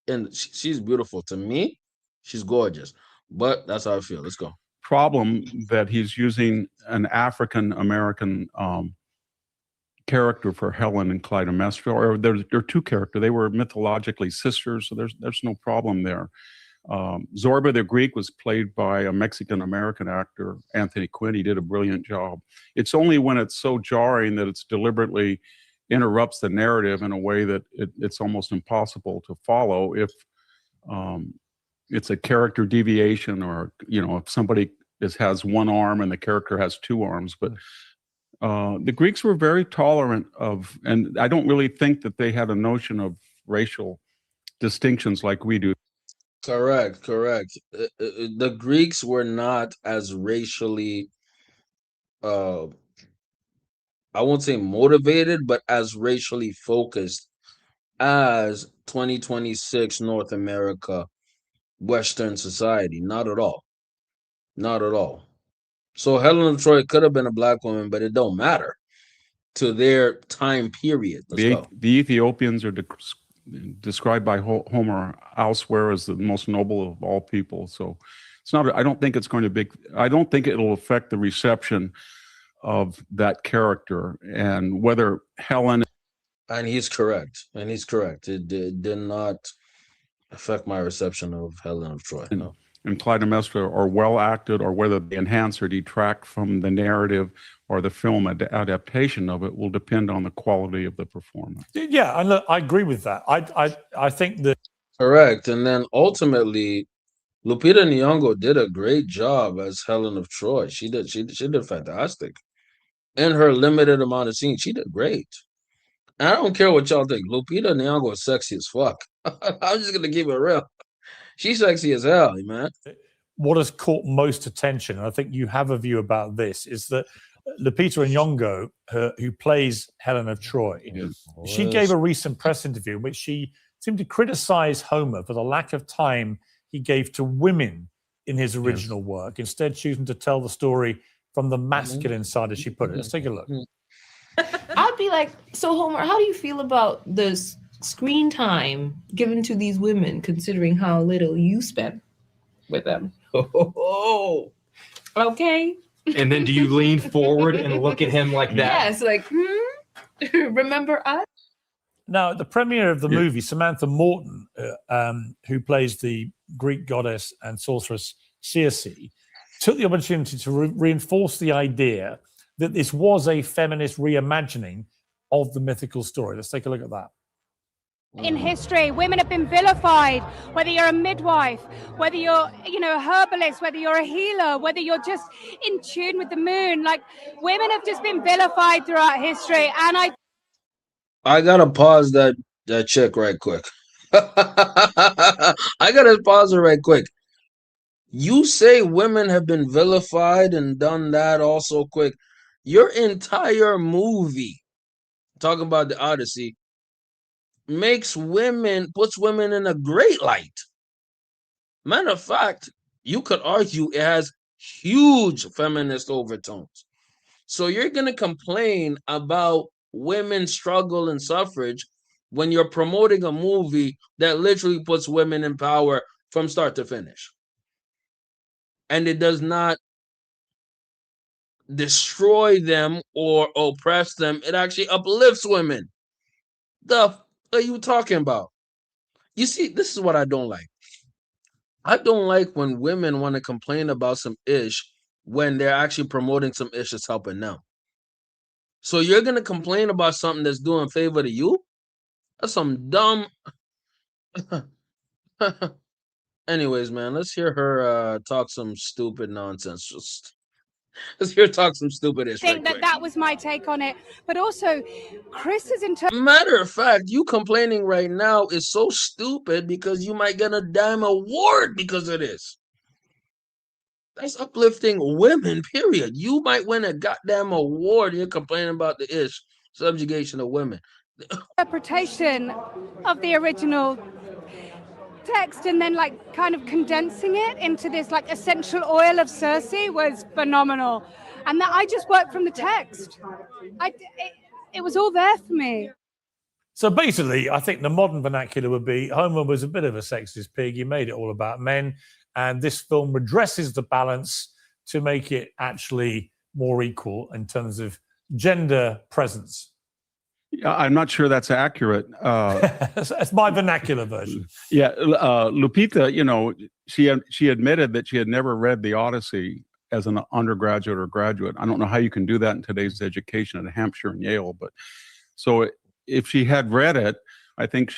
And she's beautiful. To me, she's gorgeous. But that's how I feel. Let's go. Problem that he's using an African American character for Helen and Clytemnestra, or they're two characters. They were mythologically sisters, so there's no problem there. Zorba the Greek was played by a Mexican American actor, Anthony Quinn. He did a brilliant job. It's only when it's so jarring that it's deliberately interrupts the narrative in a way that it's almost impossible to follow if it's a character deviation, or if somebody has one arm and the character has two arms. But the Greeks were very tolerant of, and I don't really think that they had a notion of racial distinctions like we do. Correct. The Greeks were not as racially, I won't say motivated, but as racially focused as 2026 North America, Western society. Not at all. Not at all. So Helen of Troy could have been a black woman, but it don't matter to their time period. Let's go. The Ethiopians are described by Homer elsewhere as the most noble of all people. So it's not. I don't think it's going to I don't think it'll affect the reception of that character, and whether Helen. And he's correct. It did not affect my reception of Helen of Troy. No. And Clytemnestra are well acted, or whether they enhance or detract from the narrative or the film adaptation of it will depend on the quality of the performance. Yeah, and look, I agree with that. I think that correct. And then ultimately, Lupita Nyong'o did a great job as Helen of Troy. She did fantastic. In her limited amount of scenes, she did great. And I don't care what y'all think. Lupita Nyong'o is sexy as fuck. I'm just gonna keep it real. She's sexy as hell, man. What has caught most attention, and I think you have a view about this, is that Lupita Nyong'o, who plays Helen of Troy, she gave a recent press interview in which she seemed to criticize Homer for the lack of time he gave to women in his original work, instead choosing to tell the story from the masculine side, as she put it. Let's take a look. I'd be like, so Homer, how do you feel about this screen time given to these women, considering how little you spend with them? Okay. And then do you lean forward and look at him like that? Yes, like, remember us? Now, at the premiere of the movie, Samantha Morton, who plays the Greek goddess and sorceress Circe, took the opportunity to reinforce the idea that this was a feminist reimagining of the mythical story. Let's take a look at that. In history, women have been vilified, whether you're a midwife, whether you're, a herbalist, whether you're a healer, whether you're just in tune with the moon. Like, women have just been vilified throughout history. And I gotta pause that check right quick. I gotta pause it right quick. You say women have been vilified and done that also quick. Your entire movie, talking about the Odyssey, puts women in a great light. Matter of fact, you could argue it has huge feminist overtones. So you're going to complain about women's struggle and suffrage when you're promoting a movie that literally puts women in power from start to finish. And it does not destroy them or oppress them. It actually uplifts women. The f- are you talking about? You see, this is what I don't like. I don't like when women want to complain about some ish when they're actually promoting some ish that's helping them. So you're gonna complain about something that's doing favor to you? That's some dumb. Anyways, man, let's hear her talk some stupid nonsense. Just let's hear her talk some stupid ish I right think that quick. that was my take on it. But also, Chris's Matter of fact, you complaining right now is so stupid because you might get a damn award because of this. That's uplifting women, period. You might win a goddamn award. You're complaining about the ish subjugation of women. interpretation of the original text and then like kind of condensing it into this like essential oil of Cersei was phenomenal. And that I just worked from the text. It was all there for me. So basically, I think the modern vernacular would be Homer was a bit of a sexist pig. He made it all about men. And this film redresses the balance to make it actually more equal in terms of gender presence. I'm not sure that's accurate. That's my vernacular version. Yeah, Lupita, she admitted that she had never read the Odyssey as an undergraduate or graduate. I don't know how you can do that in today's education at Hampshire and Yale, but so if she had read it, I think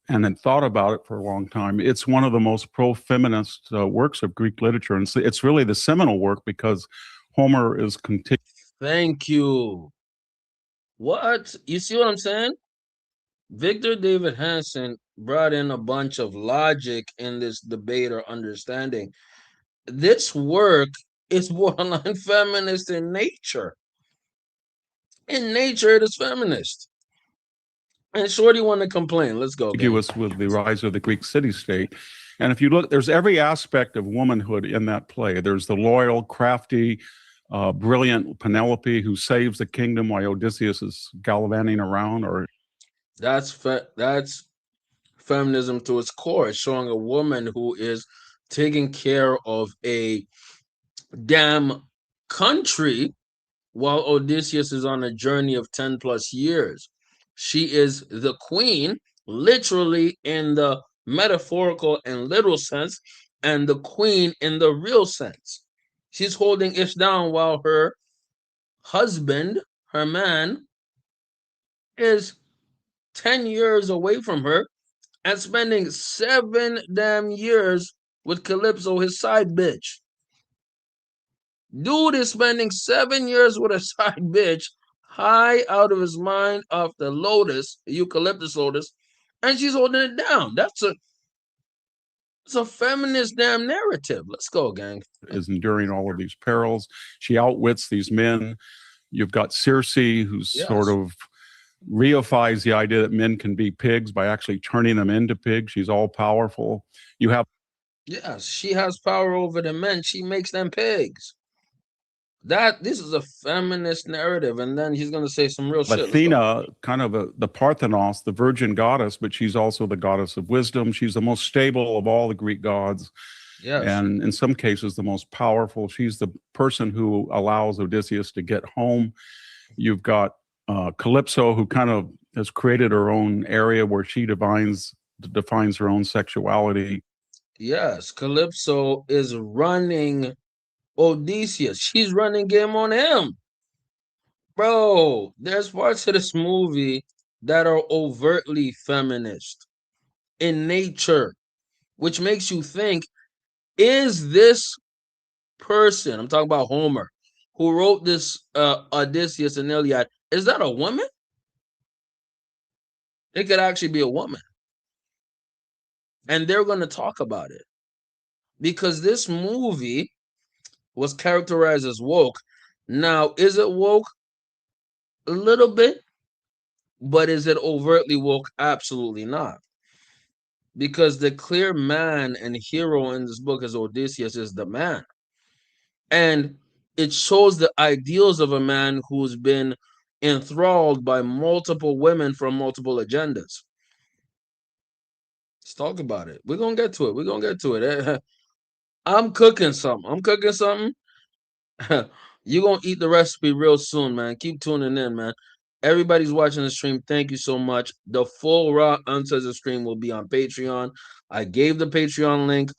and had thought about it for a long time, it's one of the most pro-feminist works of Greek literature. And it's really the seminal work because Homer is Thank you. What? You see what I'm saying? Victor David Hansen brought in a bunch of logic in this debate or understanding. This work is borderline feminist in nature. In nature, it is feminist. And Shorty want to complain. Let's go. Contiguous with the rise of the Greek city-state. And if you look, there's every aspect of womanhood in that play. There's the loyal, crafty, brilliant Penelope who saves the kingdom while Odysseus is gallivanting around. Or that's feminism to its core. It's showing a woman who is taking care of a damn country while Odysseus is on a journey of 10 plus years. She is the queen, literally in the metaphorical and literal sense, and the queen in the real sense. She's holding Ish down while her husband, her man, is 10 years away from her and spending 7 damn years with Calypso, his side bitch. Dude is spending 7 years with a side bitch, high out of his mind off the lotus, eucalyptus lotus, and she's holding it down. It's a feminist damn narrative. Let's go, gang. Is enduring all of these perils. She outwits these men. You've got Circe, who's sort of reifies the idea that men can be pigs by actually turning them into pigs. She's all powerful. You have Yes, she has power over the men. She makes them pigs. This is a feminist narrative, and then he's gonna say some real shit. Athena, kind of the Parthenos, the virgin goddess, but she's also the goddess of wisdom. She's the most stable of all the Greek gods. Yes. And in some cases, the most powerful. She's the person who allows Odysseus to get home. You've got Calypso, who kind of has created her own area where she defines her own sexuality. Yes, Calypso is running Odysseus. She's running game on him. Bro, there's parts of this movie that are overtly feminist in nature, which makes you think, is this person, I'm talking about Homer, who wrote this Odysseus and Iliad, is that a woman? It could actually be a woman. And they're going to talk about it. Because this movie was characterized as woke. Now, is it woke? A little bit. But is it overtly woke? Absolutely not. Because the clear man and hero in this book is Odysseus is the man. And it shows the ideals of a man who's been enthralled by multiple women from multiple agendas. Let's talk about it. We're gonna get to it. We're gonna get to it. I'm cooking something. You're gonna eat the recipe real soon, man. Keep tuning in, man. Everybody's watching the stream. Thank you so much. The full raw uncensored stream will be on Patreon. I gave the Patreon link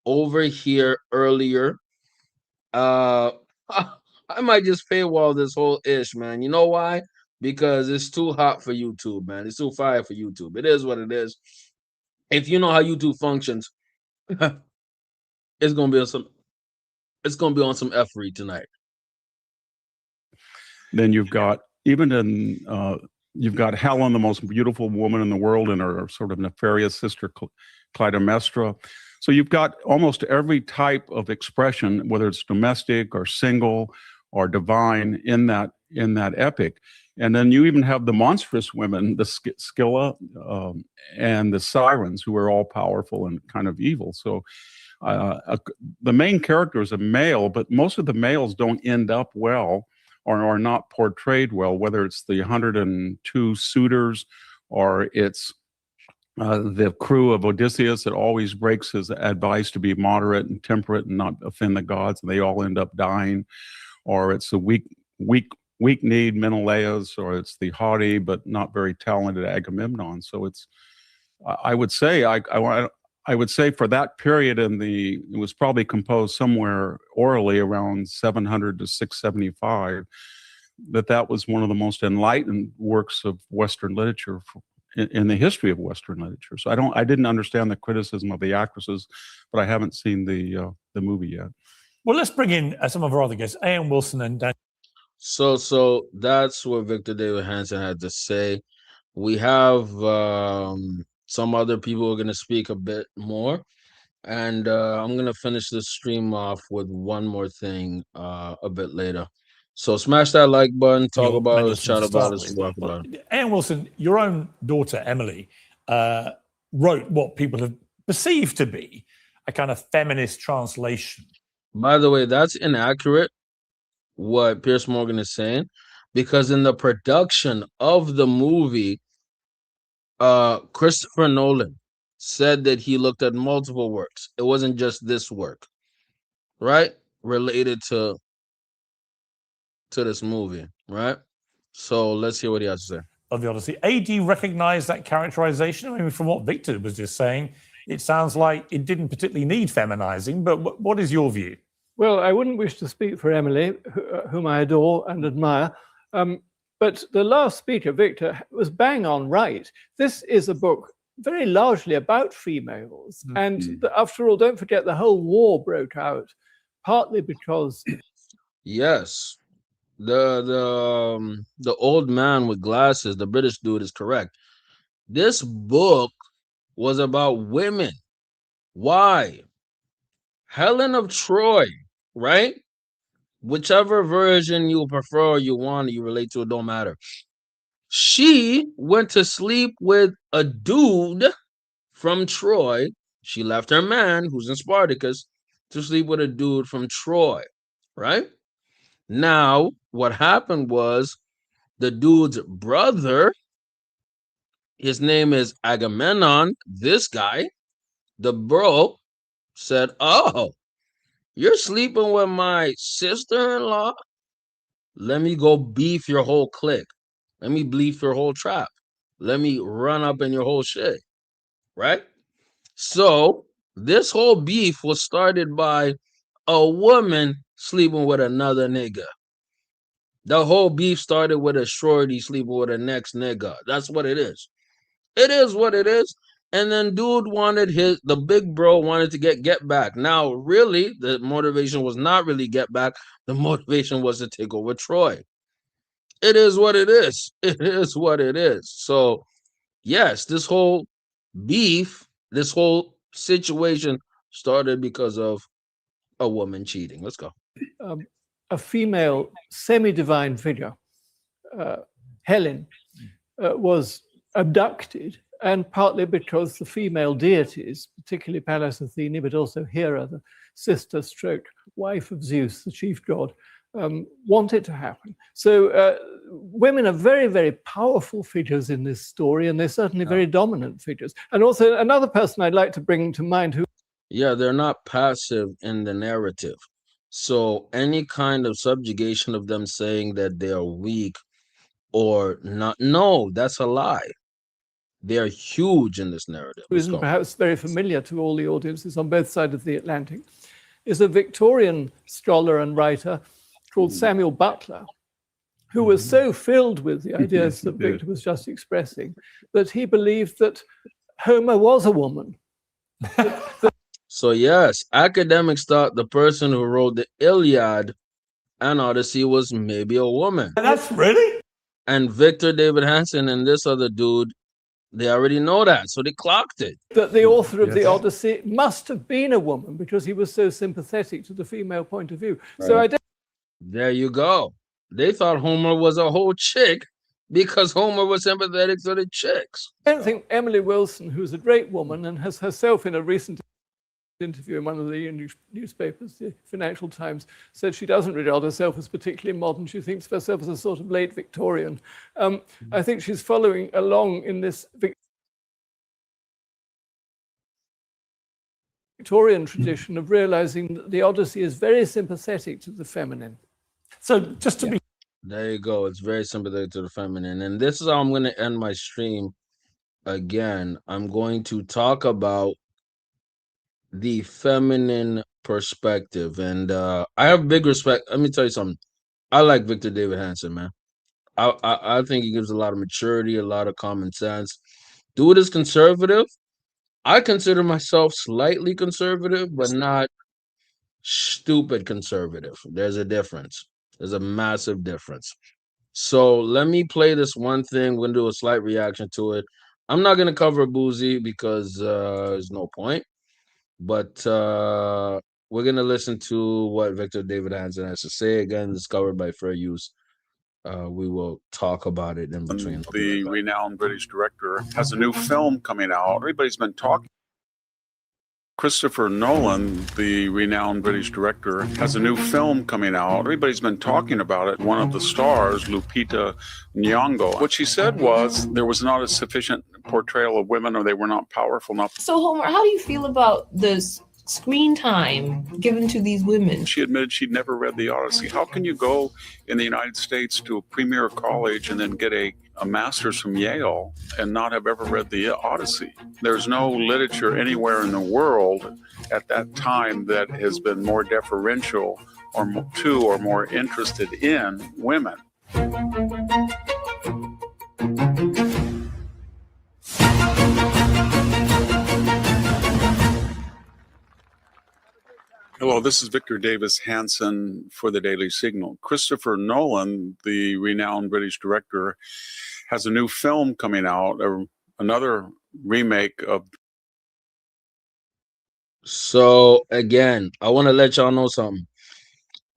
over here earlier. I might just paywall this whole ish, man. You know why? Because it's too hot for YouTube, man. It's too fire for YouTube. It is what it is. If you know how YouTube functions, it's gonna be on some. It's gonna be on some effery tonight. Then you've got you've got Helen, the most beautiful woman in the world, and her sort of nefarious sister Clytemnestra. So you've got almost every type of expression, whether it's domestic or single or divine, in that epic. And then you even have the monstrous women, the Scylla and the sirens, who are all powerful and kind of evil. So the main character is a male, but most of the males don't end up well or are not portrayed well, whether it's the 102 suitors or it's the crew of Odysseus that always breaks his advice to be moderate and temperate and not offend the gods, and they all end up dying. Or it's the weak-kneed Menelaus, or it's the haughty but not very talented Agamemnon. So it's, I would say for that period it was probably composed somewhere orally around 700 to 675. That was one of the most enlightened works of Western literature in the history of Western literature. So I didn't understand the criticism of the actresses, but I haven't seen the movie yet. Well, let's bring in some of our other guests, Ian Wilson and Dan. So that's what Victor David Hansen had to say. We have some other people who are going to speak a bit more, and I'm going to finish this stream off with one more thing a bit later. So smash that like button, talk about it, chat about it, talk about it. Ian Wilson, your own daughter, Emily, wrote what people have perceived to be a kind of feminist translation. By the way, that's inaccurate, what Piers Morgan is saying, because in the production of the movie, Christopher Nolan said that he looked at multiple works. It wasn't just this work, right? Related to this movie, right? So let's hear what he has to say. Of the Odyssey. Do you recognize that characterization? I mean, from what Victor was just saying, it sounds like it didn't particularly need feminizing, but what is your view? Well, I wouldn't wish to speak for Emily, whom I adore and admire, but the last speaker, Victor, was bang on right. This is a book very largely about females. Mm-hmm. And after all, don't forget the whole war broke out, partly because... Yes. The old man with glasses, the British dude, is correct. This book was about women. Why? Helen of Troy, right? Whichever version you prefer, you want, you relate to, it don't matter. She went to sleep with a dude from Troy. She left her man, who's in Spartacus, to sleep with a dude from Troy, right? Now, what happened was the dude's brother, his name is Agamemnon, this guy, the bro, said, "Oh, you're sleeping with my sister-in-law? Let me go beef your whole clique. Let me beef your whole trap. Let me run up in your whole shit." Right? So this whole beef was started by a woman sleeping with another nigga. The whole beef started with a shorty sleeping with a next nigga. That's what it is. It is what it is. And then dude wanted the big bro wanted to get back. Now, really, the motivation was not really get back. The motivation was to take over Troy. It is what it is. It is what it is. So, yes, this whole beef, this whole situation started because of a woman cheating. Let's go. A female semi-divine figure, Helen, was abducted, and partly because the female deities, particularly Pallas Athene, but also Hera, the sister stroke wife of Zeus, the chief god, want it to happen. So women are very, very powerful figures in this story, and they're certainly very dominant figures. And also another person I'd like to bring to mind who... Yeah, they're not passive in the narrative. So any kind of subjugation of them saying that they are weak or not, no, that's a lie. They are huge in this narrative. who isn't perhaps very familiar to all the audiences on both sides of the Atlantic, is a Victorian scholar and writer called Samuel Butler, who was so filled with the ideas that Victor was just expressing that he believed that Homer was a woman. So yes, academics thought the person who wrote the Iliad and Odyssey was maybe a woman. That's really? And Victor David Hansen and this other dude, they already know that, so they clocked it. That the author of the Odyssey must have been a woman because he was so sympathetic to the female point of view. Right. So I don't... There you go. They thought Homer was a whole chick because Homer was sympathetic to the chicks. I don't think Emily Wilson, who's a great woman and has herself in a recent interview in one of the newspapers, the Financial Times, said she doesn't regard herself as particularly modern. She thinks of herself as a sort of late Victorian. I think she's following along in this Victorian tradition of realizing that the Odyssey is very sympathetic to the feminine. So just to be... There you go. It's very sympathetic to the feminine. And this is how I'm going to end my stream again. I'm going to talk about the feminine perspective. And I have big respect. Let me tell you something. I like Victor David Hansen, man. I think he gives a lot of maturity, a lot of common sense. Dude is conservative. I consider myself slightly conservative, but not stupid conservative. There's a difference. There's a massive difference. So let me play this one thing. We're going to do a slight reaction to it. I'm not going to cover Boozy because there's no point. But we're going to listen to what Victor David Hansen has to say. Again, discovered by fair use. We will talk about it in between. The renowned British director has a new film coming out. Everybody's been talking. Christopher Nolan, the renowned British director, has a new film coming out. Everybody's been talking about it. One of the stars, Lupita Nyong'o, what she said was there was not a sufficient portrayal of women, or they were not powerful enough. So, Homer, how do you feel about this screen time given to these women? She admitted she'd never read the Odyssey. How can you go in the United States to a premier college and then get a master's from Yale and not have ever read the Odyssey? There's no literature anywhere in the world at that time that has been more deferential or more interested in women. Hello, this is Victor Davis Hansen for the Daily Signal. Christopher Nolan, the renowned British director, has a new film coming out, another remake of... So, again, I want to let y'all know something.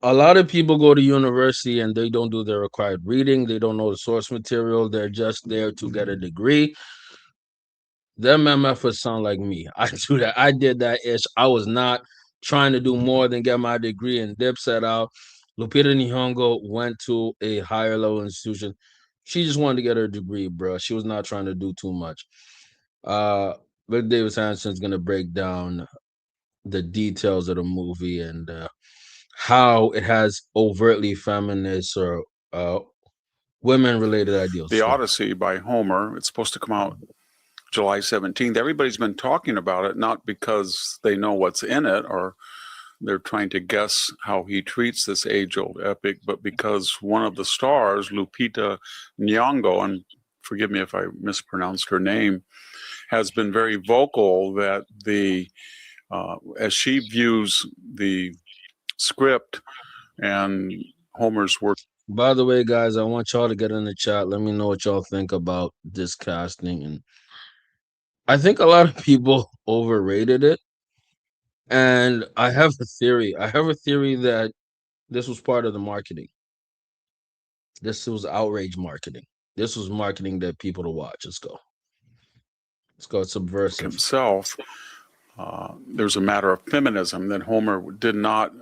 A lot of people go to university and they don't do their required reading. They don't know the source material. They're just there to get a degree. Them MFers sound like me. I do that. I did that ish. I was not trying to do more than get my degree and dipset out. Lupita Nyong'o went to a higher level institution. She just wanted to get her degree, bro. She was not trying to do too much. Rick Davis Hansen's going to break down the details of the movie and how it has overtly feminist or women-related ideals. The Odyssey by Homer. It's supposed to come out July 17th. Everybody's been talking about it, not because they know what's in it or they're trying to guess how he treats this age-old epic, but because one of the stars, Lupita Nyong'o, and forgive me if I mispronounced her name, has been very vocal that as she views the script and Homer's work. By the way, guys, I want y'all to get in the chat. Let me know what y'all think about this casting. And I think a lot of people overrated it. And I have a theory. I have a theory that this was part of the marketing. This was outrage marketing. This was marketing that people to watch. Let's go. Let's go. It's subversive. Himself there's a matter of feminism, that Homer did not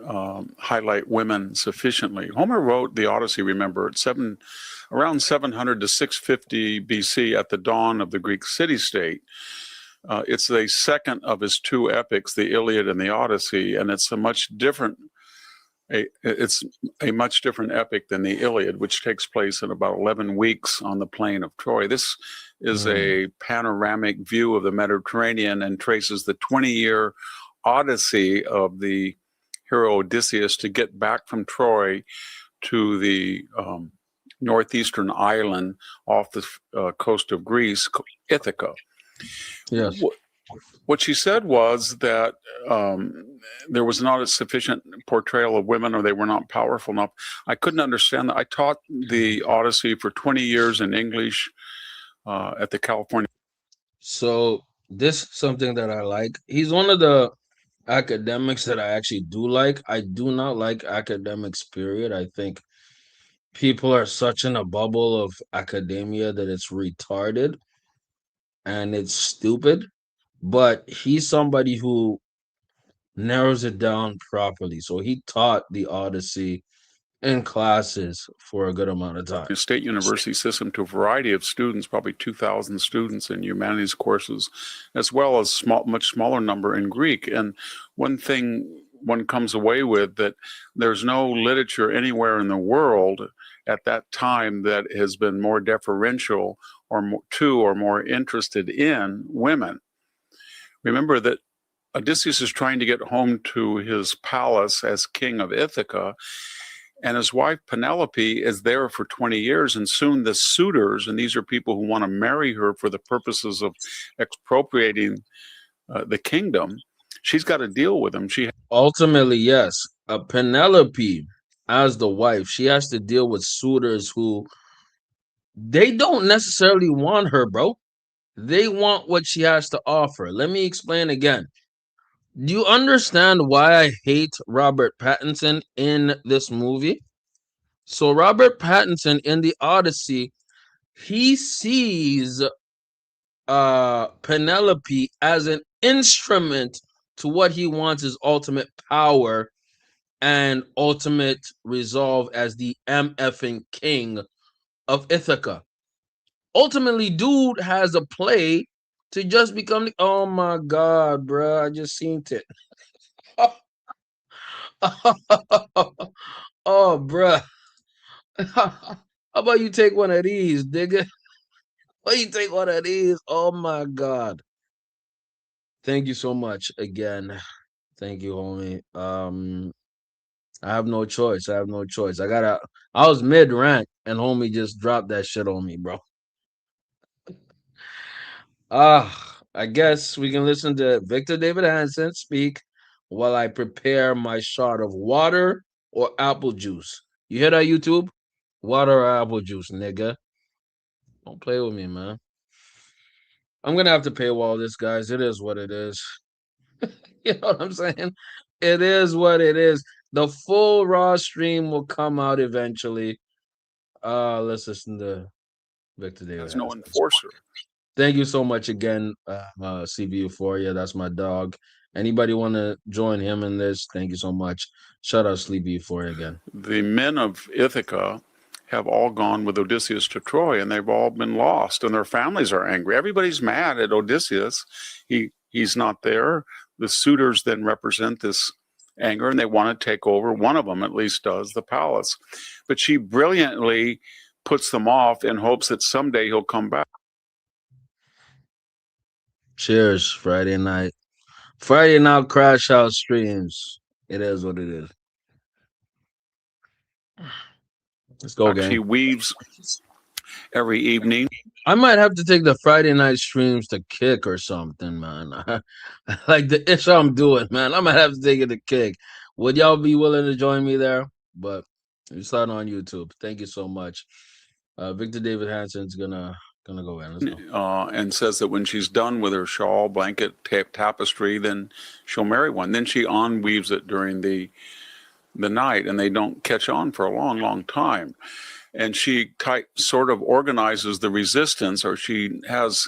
highlight women sufficiently. Homer wrote the Odyssey, remember, at around 700 to 650 BC at the dawn of the Greek city-state. It's the second of his two epics, the Iliad and the Odyssey, and it's a much different epic than the Iliad, which takes place in about 11 weeks on the plain of Troy. This is a panoramic view of the Mediterranean and traces the 20-year odyssey of the hero Odysseus to get back from Troy to the northeastern island off the coast of Greece, Ithaca. Yes. What she said was that there was not a sufficient portrayal of women, or they were not powerful enough. I couldn't understand that. I taught the Odyssey for 20 years in English at the California. So this is something that I like. He's one of the academics that I actually do like. I do not like academics, period. I think people are such in a bubble of academia that it's retarded and it's stupid. But he's somebody who narrows it down properly. So he taught the Odyssey in classes for a good amount of time. The state university system to a variety of students, probably 2,000 students in humanities courses, as well as much smaller number in Greek. And one thing one comes away with, that there's no literature anywhere in the world at that time that has been more deferential or more interested in women. Remember that Odysseus is trying to get home to his palace as king of Ithaca, and his wife Penelope is there for 20 years, and soon the suitors, and these are people who want to marry her for the purposes of expropriating the kingdom, she's got to deal with them. Ultimately, yes, Penelope, as the wife, she has to deal with suitors who they don't necessarily want her, bro. They want what she has to offer. Let me explain again. Do you understand why I hate Robert Pattinson in this movie? So Robert Pattinson in the Odyssey, he sees Penelope as an instrument to what he wants, his ultimate power and ultimate resolve as the MFing king of Ithaca. Ultimately, dude has a play to just become the, oh my god, bro, I just seen it. Oh, bruh. How about you take one of these, nigga? How you take one of these? Oh my god. Thank you so much again. Thank you, homie. I have no choice. I was mid rant and homie just dropped that shit on me, bro. I guess we can listen to Victor David Hansen speak while I prepare my shot of water or apple juice. You hear that, YouTube? Water or apple juice, nigga. Don't play with me, man. I'm gonna have to paywall this, guys. It is what it is. You know what I'm saying? It is what it is. The full raw stream will come out eventually. Let's listen to Victor David. There's no enforcer. Thank you so much again, CB Euphoria. That's my dog. Anybody want to join him in this? Thank you so much. Shout out Sleepy Euphoria again. The men of Ithaca have all gone with Odysseus to Troy, and they've all been lost, and their families are angry. Everybody's mad at Odysseus. He's not there. The suitors then represent this anger, and they want to take over. One of them at least does, the palace. But she brilliantly puts them off in hopes that someday he'll come back. Cheers, Friday night. Friday night crash house streams. It is what it is. Let's go, gang. She weaves every evening. I might have to take the Friday night streams to Kick or something, man. Like the ish I'm doing, man. I might have to take it to Kick. Would y'all be willing to join me there? But you start on YouTube. Thank you so much. Victor David Hansen's gonna go in. Let's go. And says that when she's done with her shawl, blanket, tapestry, then she'll marry one. Then she unweaves it during the night, and they don't catch on for a long, long time. And she sort of organizes the resistance, or she has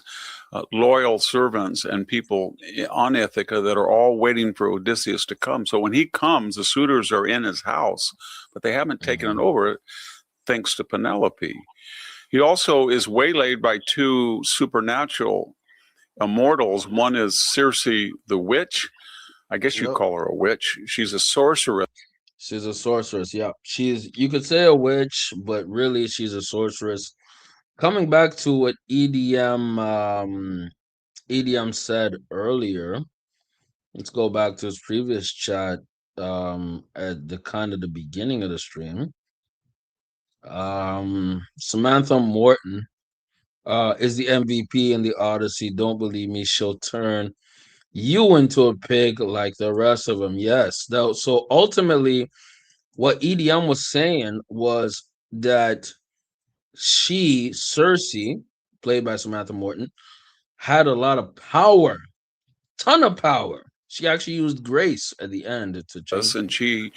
loyal servants and people on Ithaca that are all waiting for Odysseus to come. So when he comes, the suitors are in his house, but they haven't taken it over, thanks to Penelope. He also is waylaid by two supernatural immortals. One is Circe the witch. I guess you call her a witch. She's a sorceress. She's a sorceress. Yeah, you could say a witch, but really she's a sorceress. Coming back to what EDM said earlier, let's go back to his previous chat at the beginning of the stream. Samantha Morton is the MVP in the Odyssey. Don't believe me, she'll turn you into a pig like the rest of them. Yes. So ultimately, what EDM was saying was that Circe, played by Samantha Morton, had a lot of power, ton of power. She actually used grace at the end to change. And she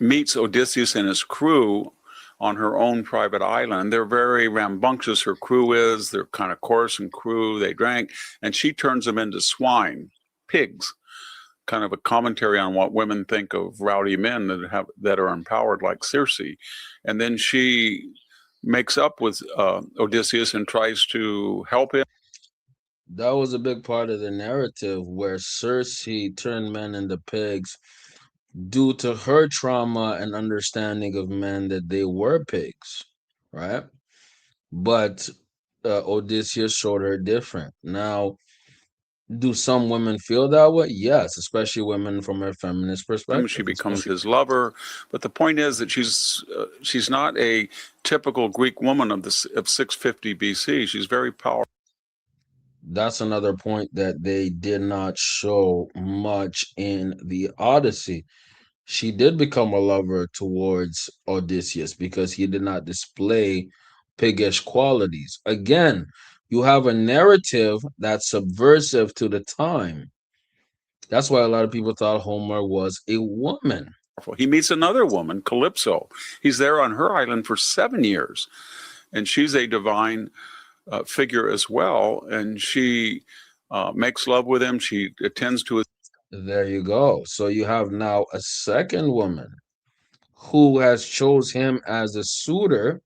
meets Odysseus and his crew on her own private island. They're very rambunctious, her crew is. They're kind of coarse and crude. They drank, and she turns them into swine, pigs. Kind of a commentary on what women think of rowdy men that are empowered like Circe. And then she makes up with Odysseus and tries to help him. That was a big part of the narrative where Circe turned men into pigs due to her trauma and understanding of men that they were pigs, right? But Odysseus showed her different. Now, do some women feel that way? Yes, especially women from a feminist perspective. She becomes his lover, but the point is that she's not a typical Greek woman of 650 BC. She's very powerful. That's another point that they did not show much in the Odyssey. She did become a lover towards Odysseus because he did not display piggish qualities. Again, you have a narrative that's subversive to the time. That's why a lot of people thought Homer was a woman. He meets another woman, Calypso. He's there on her island for 7 years, and she's a divine figure as well. And she makes love with him. She attends to his. There you go. So you have now a second woman who has chose him as a suitor,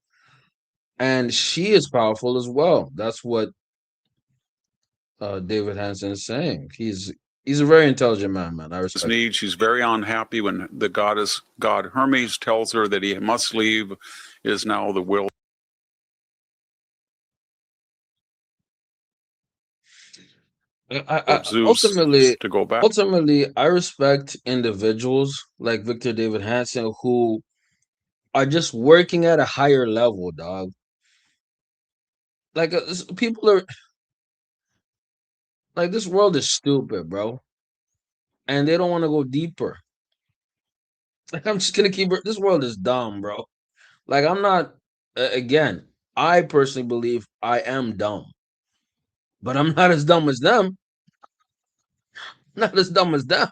and she is powerful as well. That's what David Hansen is saying. He's a very intelligent man. I respect his need. She's very unhappy when the god Hermes tells her that he must leave. It is now the will of Zeus to go back. Ultimately, I respect individuals like Victor David Hansen who are just working at a higher level, dog. Like people are like, this world is stupid, bro, and they don't want to go deeper. Like, I'm just gonna keep it. This world is dumb, bro. Like, I'm not. Again, I personally believe I am dumb, but I'm not as dumb as them. Not as dumb as them.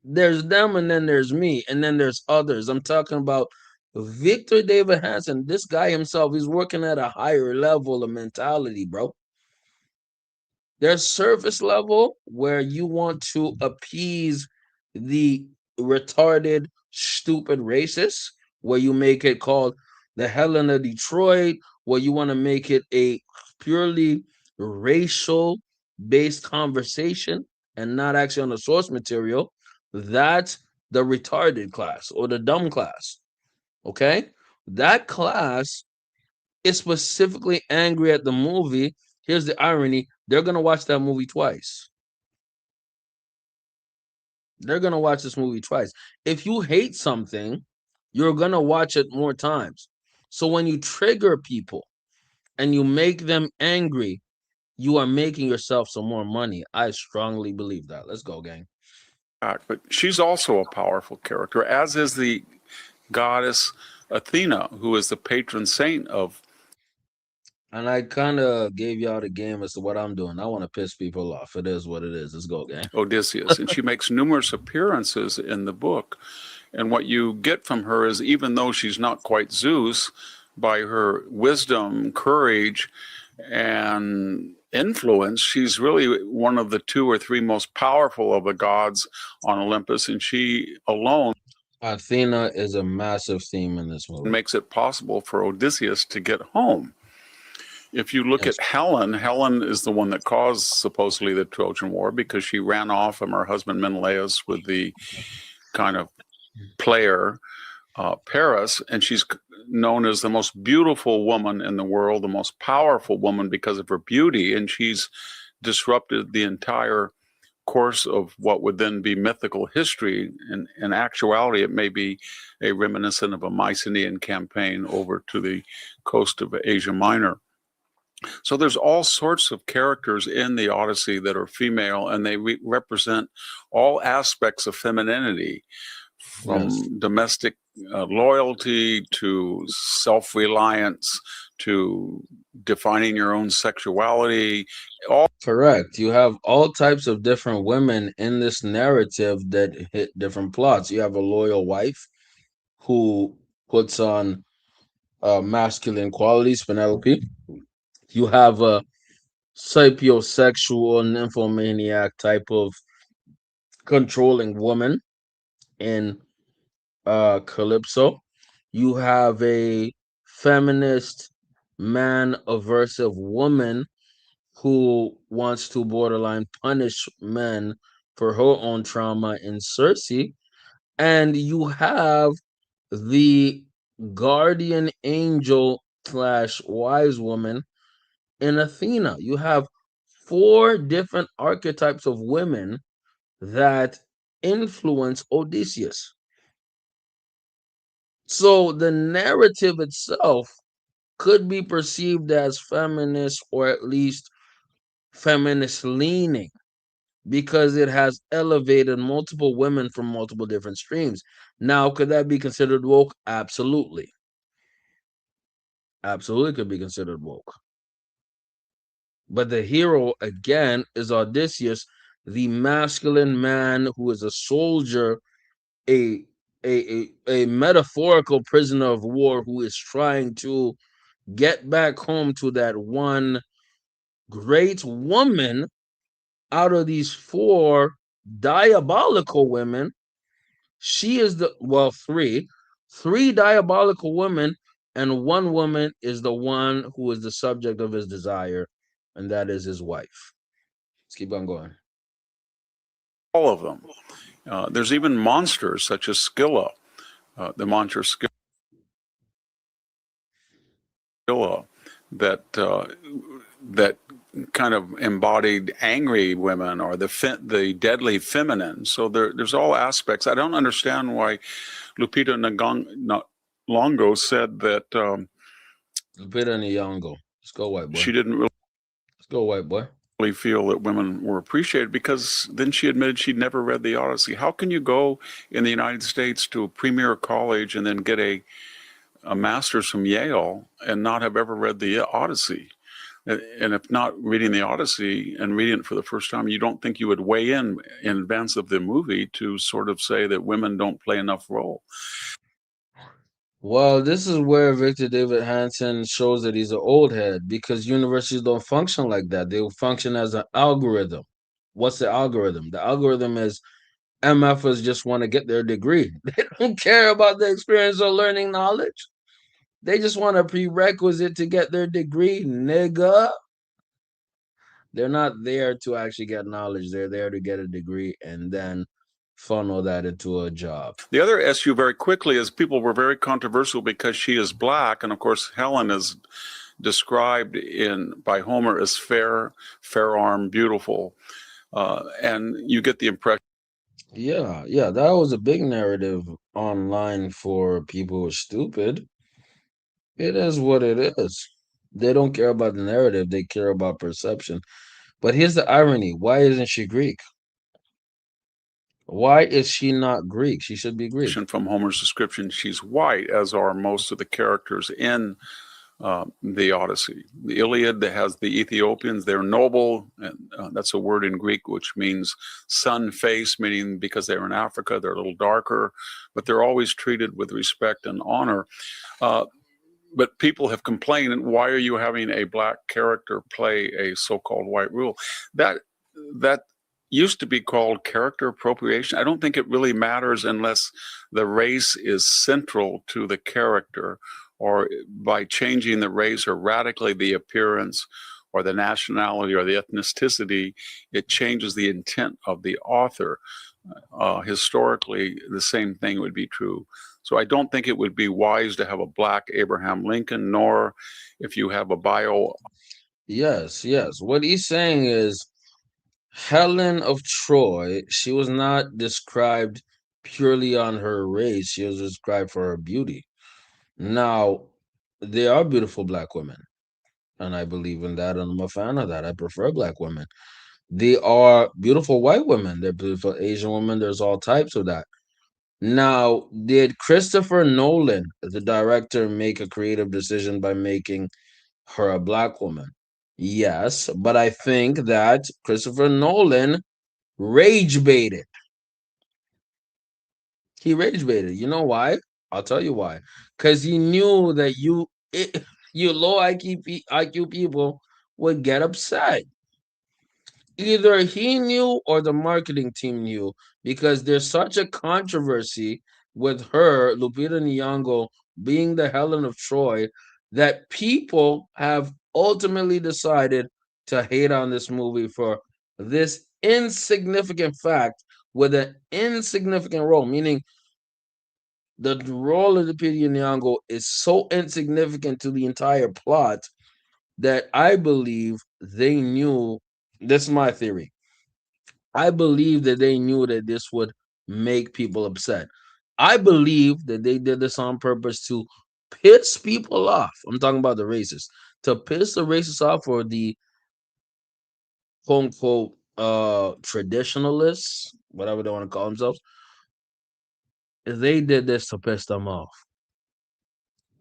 There's them, and then there's me, and then there's others. I'm talking about Victor David Hansen. This guy himself, he's working at a higher level of mentality, bro. There's surface level where you want to appease the retarded, stupid racists, where you make it called the Helen of Detroit, where you want to make it a purely racial based conversation and not actually on the source material. That's the retarded class or the dumb class. Okay? That class is specifically angry at the movie. Here's the irony. They're going to watch that movie twice. They're going to watch this movie twice. If you hate something, you're going to watch it more times. So when you trigger people and you make them angry, you are making yourself some more money. I strongly believe that. Let's go, gang. But she's also a powerful character, as is the goddess Athena, who is the patron saint of. And I kind of gave y'all the game as to what I'm doing. I want to piss people off. It is what it is. Let's go, gang. Odysseus. And she makes numerous appearances in the book. And what you get from her is, even though she's not quite Zeus, by her wisdom, courage, and influence. She's really one of the 2 or 3 most powerful of the gods on Olympus, and she alone Athena is a massive theme in this movie. makes it possible for Odysseus to get home. If you look Yes. at Helen, Helen is the one that caused supposedly the Trojan War because she ran off from her husband Menelaus with the kind of player Paris, and she's known as the most beautiful woman in the world, the most powerful woman because of her beauty, and she's disrupted the entire course of what would then be mythical history. In actuality, it may be a reminiscent of a Mycenaean campaign over to the coast of Asia Minor. So there's all sorts of characters in the Odyssey that are female, and they represent all aspects of femininity, from domestic loyalty to self-reliance to defining your own sexuality. Correct. You have all types of different women in this narrative that hit different plots. You have a loyal wife who puts on masculine qualities, Penelope. You have a sapiosexual nymphomaniac type of controlling woman in Calypso. You have a feminist, man aversive woman who wants to borderline punish men for her own trauma in Circe. And you have the guardian angel slash wise woman in Athena. You have 4 different archetypes of women that influence Odysseus. So the narrative itself could be perceived as feminist or at least feminist leaning because it has elevated multiple women from multiple different streams. Now, could that be considered woke? Absolutely. Absolutely could be considered woke. But the hero, again, is Odysseus, the masculine man who is a soldier, a metaphorical prisoner of war who is trying to get back home to that one great woman out of these 4 diabolical women. She is the, well, three diabolical women, and one woman is the one who is the subject of his desire, and that is his wife. Let's keep on going. All of them. There's even monsters such as Scylla, the monster Scylla, that kind of embodied angry women or the deadly feminine. So there's all aspects. I don't understand why Lupita Nyong'o said that. Lupita Nyong'o. Let's go, white boy. She didn't really. Let's go, white boy. Feel that women were appreciated because then she admitted she'd never read the Odyssey. How can you go in the United States to a premier college and then get a master's from Yale and not have ever read the Odyssey? And if not reading the Odyssey and reading it for the first time, you don't think you would weigh in advance of the movie to sort of say that women don't play enough role? Well, this is where Victor David Hanson shows that he's an old head because universities don't function like that. They will function as an algorithm. What's the algorithm? The algorithm is MFers just want to get their degree. They don't care about the experience or learning knowledge. They just want a prerequisite to get their degree, nigga. They're not there to actually get knowledge. They're there to get a degree and then funnel that into a job. The other issue very quickly is people were very controversial because she is black. And of course, Helen is described by Homer as fair arm, beautiful. And you get the impression. Yeah, that was a big narrative online for people who are stupid. It is what it is. They don't care about the narrative, they care about perception. But here's the irony. Why isn't she Greek? Why is she not Greek? She should be Greek. From Homer's description, she's white, as are most of the characters in the Odyssey. The Iliad that has the Ethiopians, they're noble, and that's a word in Greek which means sun face, meaning because they're in Africa, they're a little darker, but they're always treated with respect and honor. but people have complained, and why are you having a black character play a so-called white rule? That used to be called character appropriation. I don't think it really matters unless the race is central to the character, or by changing the race or radically the appearance or the nationality or the ethnicity, it changes the intent of the author. Historically, the same thing would be true. So I don't think it would be wise to have a black Abraham Lincoln, nor if you have a bio. Yes, yes. What he's saying is Helen of Troy, she was not described purely on her race, she was described for her beauty. Now, there are beautiful black women, and I believe in that, and I'm a fan of that. I prefer black women. There are beautiful white women, there are beautiful Asian women, there's all types of that. Now, did Christopher Nolan, the director, make a creative decision by making her a black woman? Yes, but I think that Christopher Nolan rage baited. He rage baited. You know why? I'll tell you why. Because he knew that you low IQ people would get upset. Either he knew or the marketing team knew, because there's such a controversy with her, Lupita Nyong'o, being the Helen of Troy, that people have ultimately decided to hate on this movie for this insignificant fact with an insignificant role, meaning the role of Lupita Nyong'o is so insignificant to the entire plot that I believe they knew. This is my theory. I believe that they knew that this would make people upset. I believe that they did this on purpose to piss people off. I'm talking about the racists. To piss the racists off, or the quote unquote traditionalists, whatever they want to call themselves. They did this to piss them off.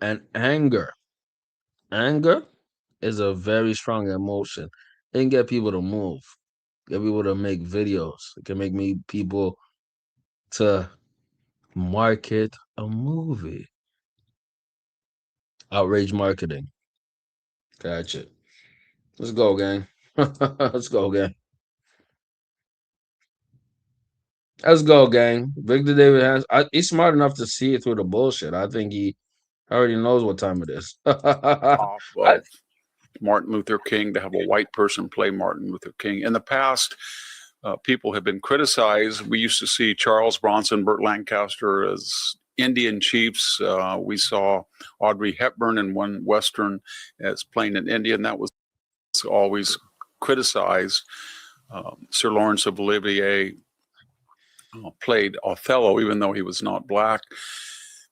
And anger is a very strong emotion. It can get people to move, get people to make videos. It can make people to market a movie. Outrage marketing. Gotcha. Let's go, gang. Let's go, gang. Let's go, gang. Victor David has. He's smart enough to see it through the bullshit. I think he already knows what time it is. Off of Martin Luther King, to have a white person play Martin Luther King. In the past, people have been criticized. We used to see Charles Bronson, Burt Lancaster as Indian chiefs. We saw Audrey Hepburn in one Western as playing an Indian. That was always criticized. Sir Lawrence of Olivier played Othello, even though he was not black.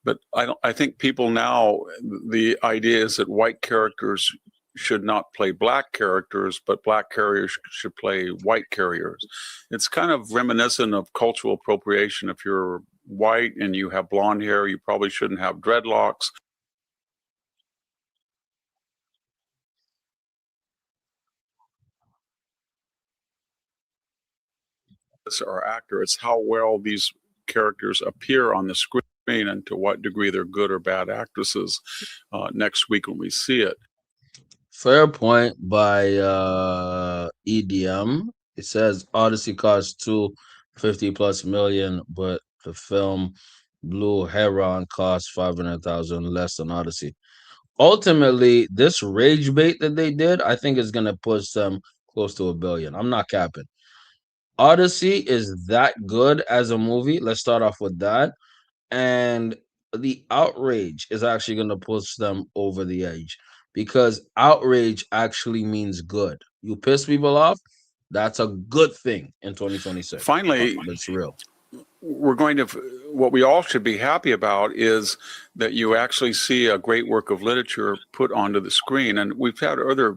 But I think people now, the idea is that white characters should not play black characters, but black carriers should play white carriers. It's kind of reminiscent of cultural appropriation. If you're white and you have blonde hair, you probably shouldn't have dreadlocks. Or actor, it's how well these characters appear on the screen and to what degree they're good or bad actresses next week when we see it. Fair point by EDM. It says Odyssey cost $250+ million, but the film Blue Heron cost 500,000 less than Odyssey. Ultimately, this rage bait that they did, I think, is gonna push them close to $1 billion. I'm not capping. Odyssey is that good as a movie. Let's start off with that. And the outrage is actually going to push them over the edge, because outrage actually means good. You piss people off, that's a good thing in 2026. Finally, that's real. We're going to, what we all should be happy about is that you actually see a great work of literature put onto the screen. And we've had other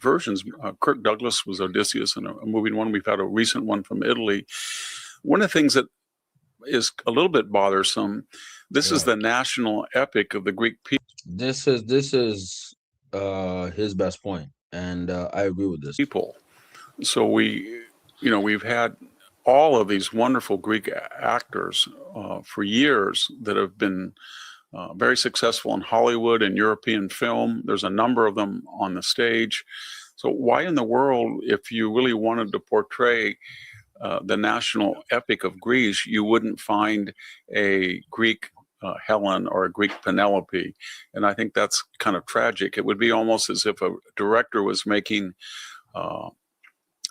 versions. Kirk Douglas was Odysseus in a movie one. We've had a recent one from Italy. One of the things that is a little bit bothersome, this is the national epic of the Greek people. This is his best point, and I agree with this. People. So we've had all of these wonderful Greek actors for years that have been very successful in Hollywood and European film. There's a number of them on the stage. So why in the world, if you really wanted to portray the national epic of Greece, you wouldn't find a Greek Helen or a Greek Penelope? And I think that's kind of tragic. It would be almost as if a director was making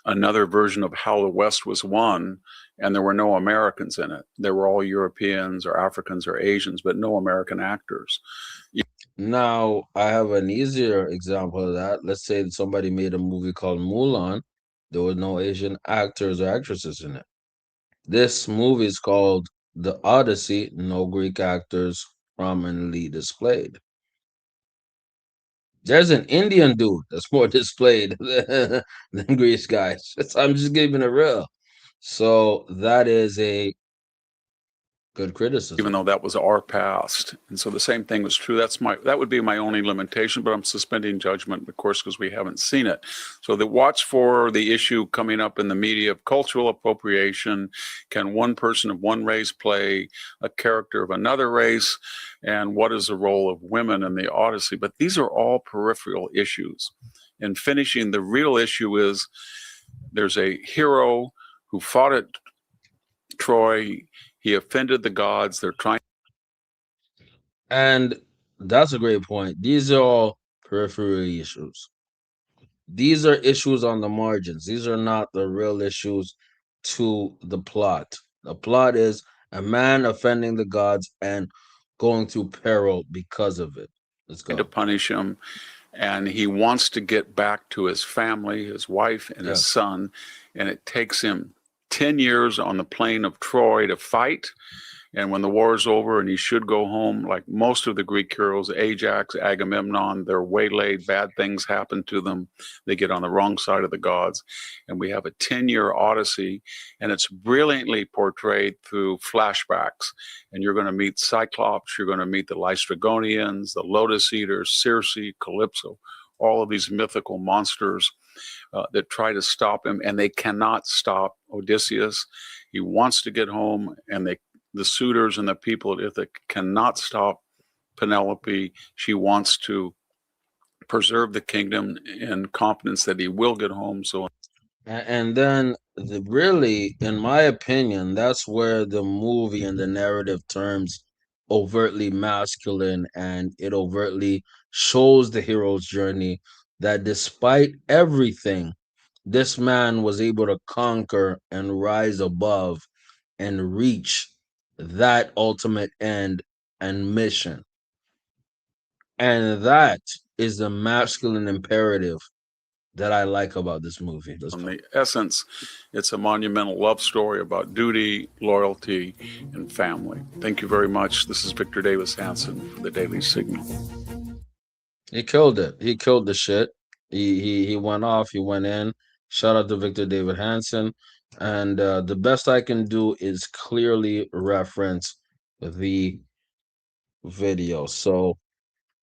another version of How the West Was Won, and there were no Americans in it. There were all Europeans or Africans or Asians, but no American actors. Now, I have an easier example of that. Let's say that somebody made a movie called Mulan. There were no Asian actors or actresses in it. This movie is called The Odyssey. No Greek actors prominently displayed. There's an Indian dude that's more displayed than Greece guys. I'm just giving it real. So that is a good criticism. Even though that was our past. And so the same thing was true. That would be my only limitation, but I'm suspending judgment, of course, because we haven't seen it. So watch for the issue coming up in the media of cultural appropriation. Can one person of one race play a character of another race? And what is the role of women in the Odyssey? But these are all peripheral issues. And finishing, the real issue is there's a hero who fought at Troy. He offended the gods. They're trying. And that's a great point. These are all peripheral issues. These are issues on the margins. These are not the real issues to the plot. The plot is a man offending the gods and going through peril because of it. Let's go. To punish him. And he wants to get back to his family, his wife, and his son. And it takes him 10 years on the plain of Troy to fight. And when the war is over and he should go home, like most of the Greek heroes, Ajax, Agamemnon, they're waylaid, bad things happen to them. They get on the wrong side of the gods. And we have a 10-year Odyssey, and it's brilliantly portrayed through flashbacks. And you're going to meet Cyclops, you're going to meet the Lystragonians, the Lotus Eaters, Circe, Calypso, all of these mythical monsters that try to stop him, and they cannot stop Odysseus. He wants to get home, and the suitors and the people at Ithaca cannot stop Penelope. She wants to preserve the kingdom in confidence that he will get home. So, and then really, in my opinion, that's where the movie and the narrative turns overtly masculine, and it overtly shows the hero's journey that despite everything, this man was able to conquer and rise above and reach that ultimate end and mission. And that is the masculine imperative that I like about this movie. in the essence, it's a monumental love story about duty, loyalty, and family. Thank you very much. This is Victor Davis Hanson for the Daily Signal. He killed it. He killed the shit. He went off. He went in. Shout out to Victor David Hansen. And the best I can do is clearly reference the video. So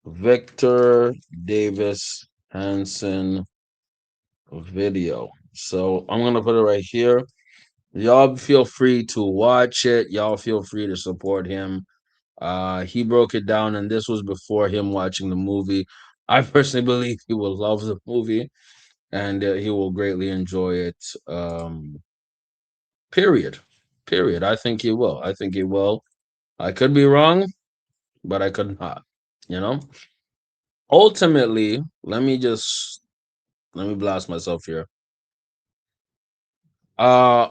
Victor Davis Hansen video. So I'm gonna put it right here. Y'all feel free to watch it. Y'all feel free to support him. He broke it down, and this was before him watching the movie. I personally believe he will love the movie, and he will greatly enjoy it. Period. Period. I think he will. I think he will. I could be wrong, but I could not. You know. Ultimately, let me blast myself here. I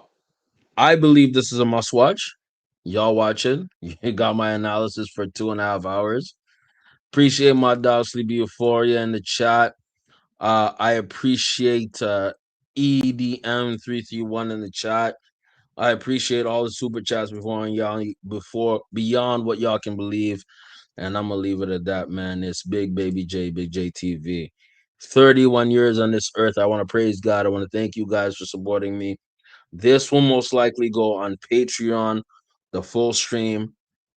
believe this is a must watch. Y'all watch it. You got my analysis for 2.5 hours. Appreciate my dog Sleepy Euphoria in the chat. I appreciate EDM331 in the chat. I appreciate all the super chats before beyond what y'all can believe. And I'm gonna leave it at that, man. It's Big Baby J, Big J TV. 31 years on this earth. I want to praise God. I want to thank you guys for supporting me. This will most likely go on Patreon, the full stream,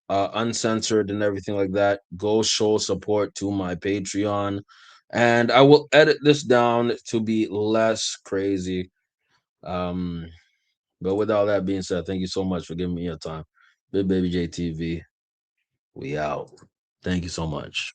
uncensored and everything like that. Go show support to my Patreon. And I will edit this down to be less crazy. But with all that being said, thank you so much for giving me your time. Big Baby JTV, we out. Thank you so much.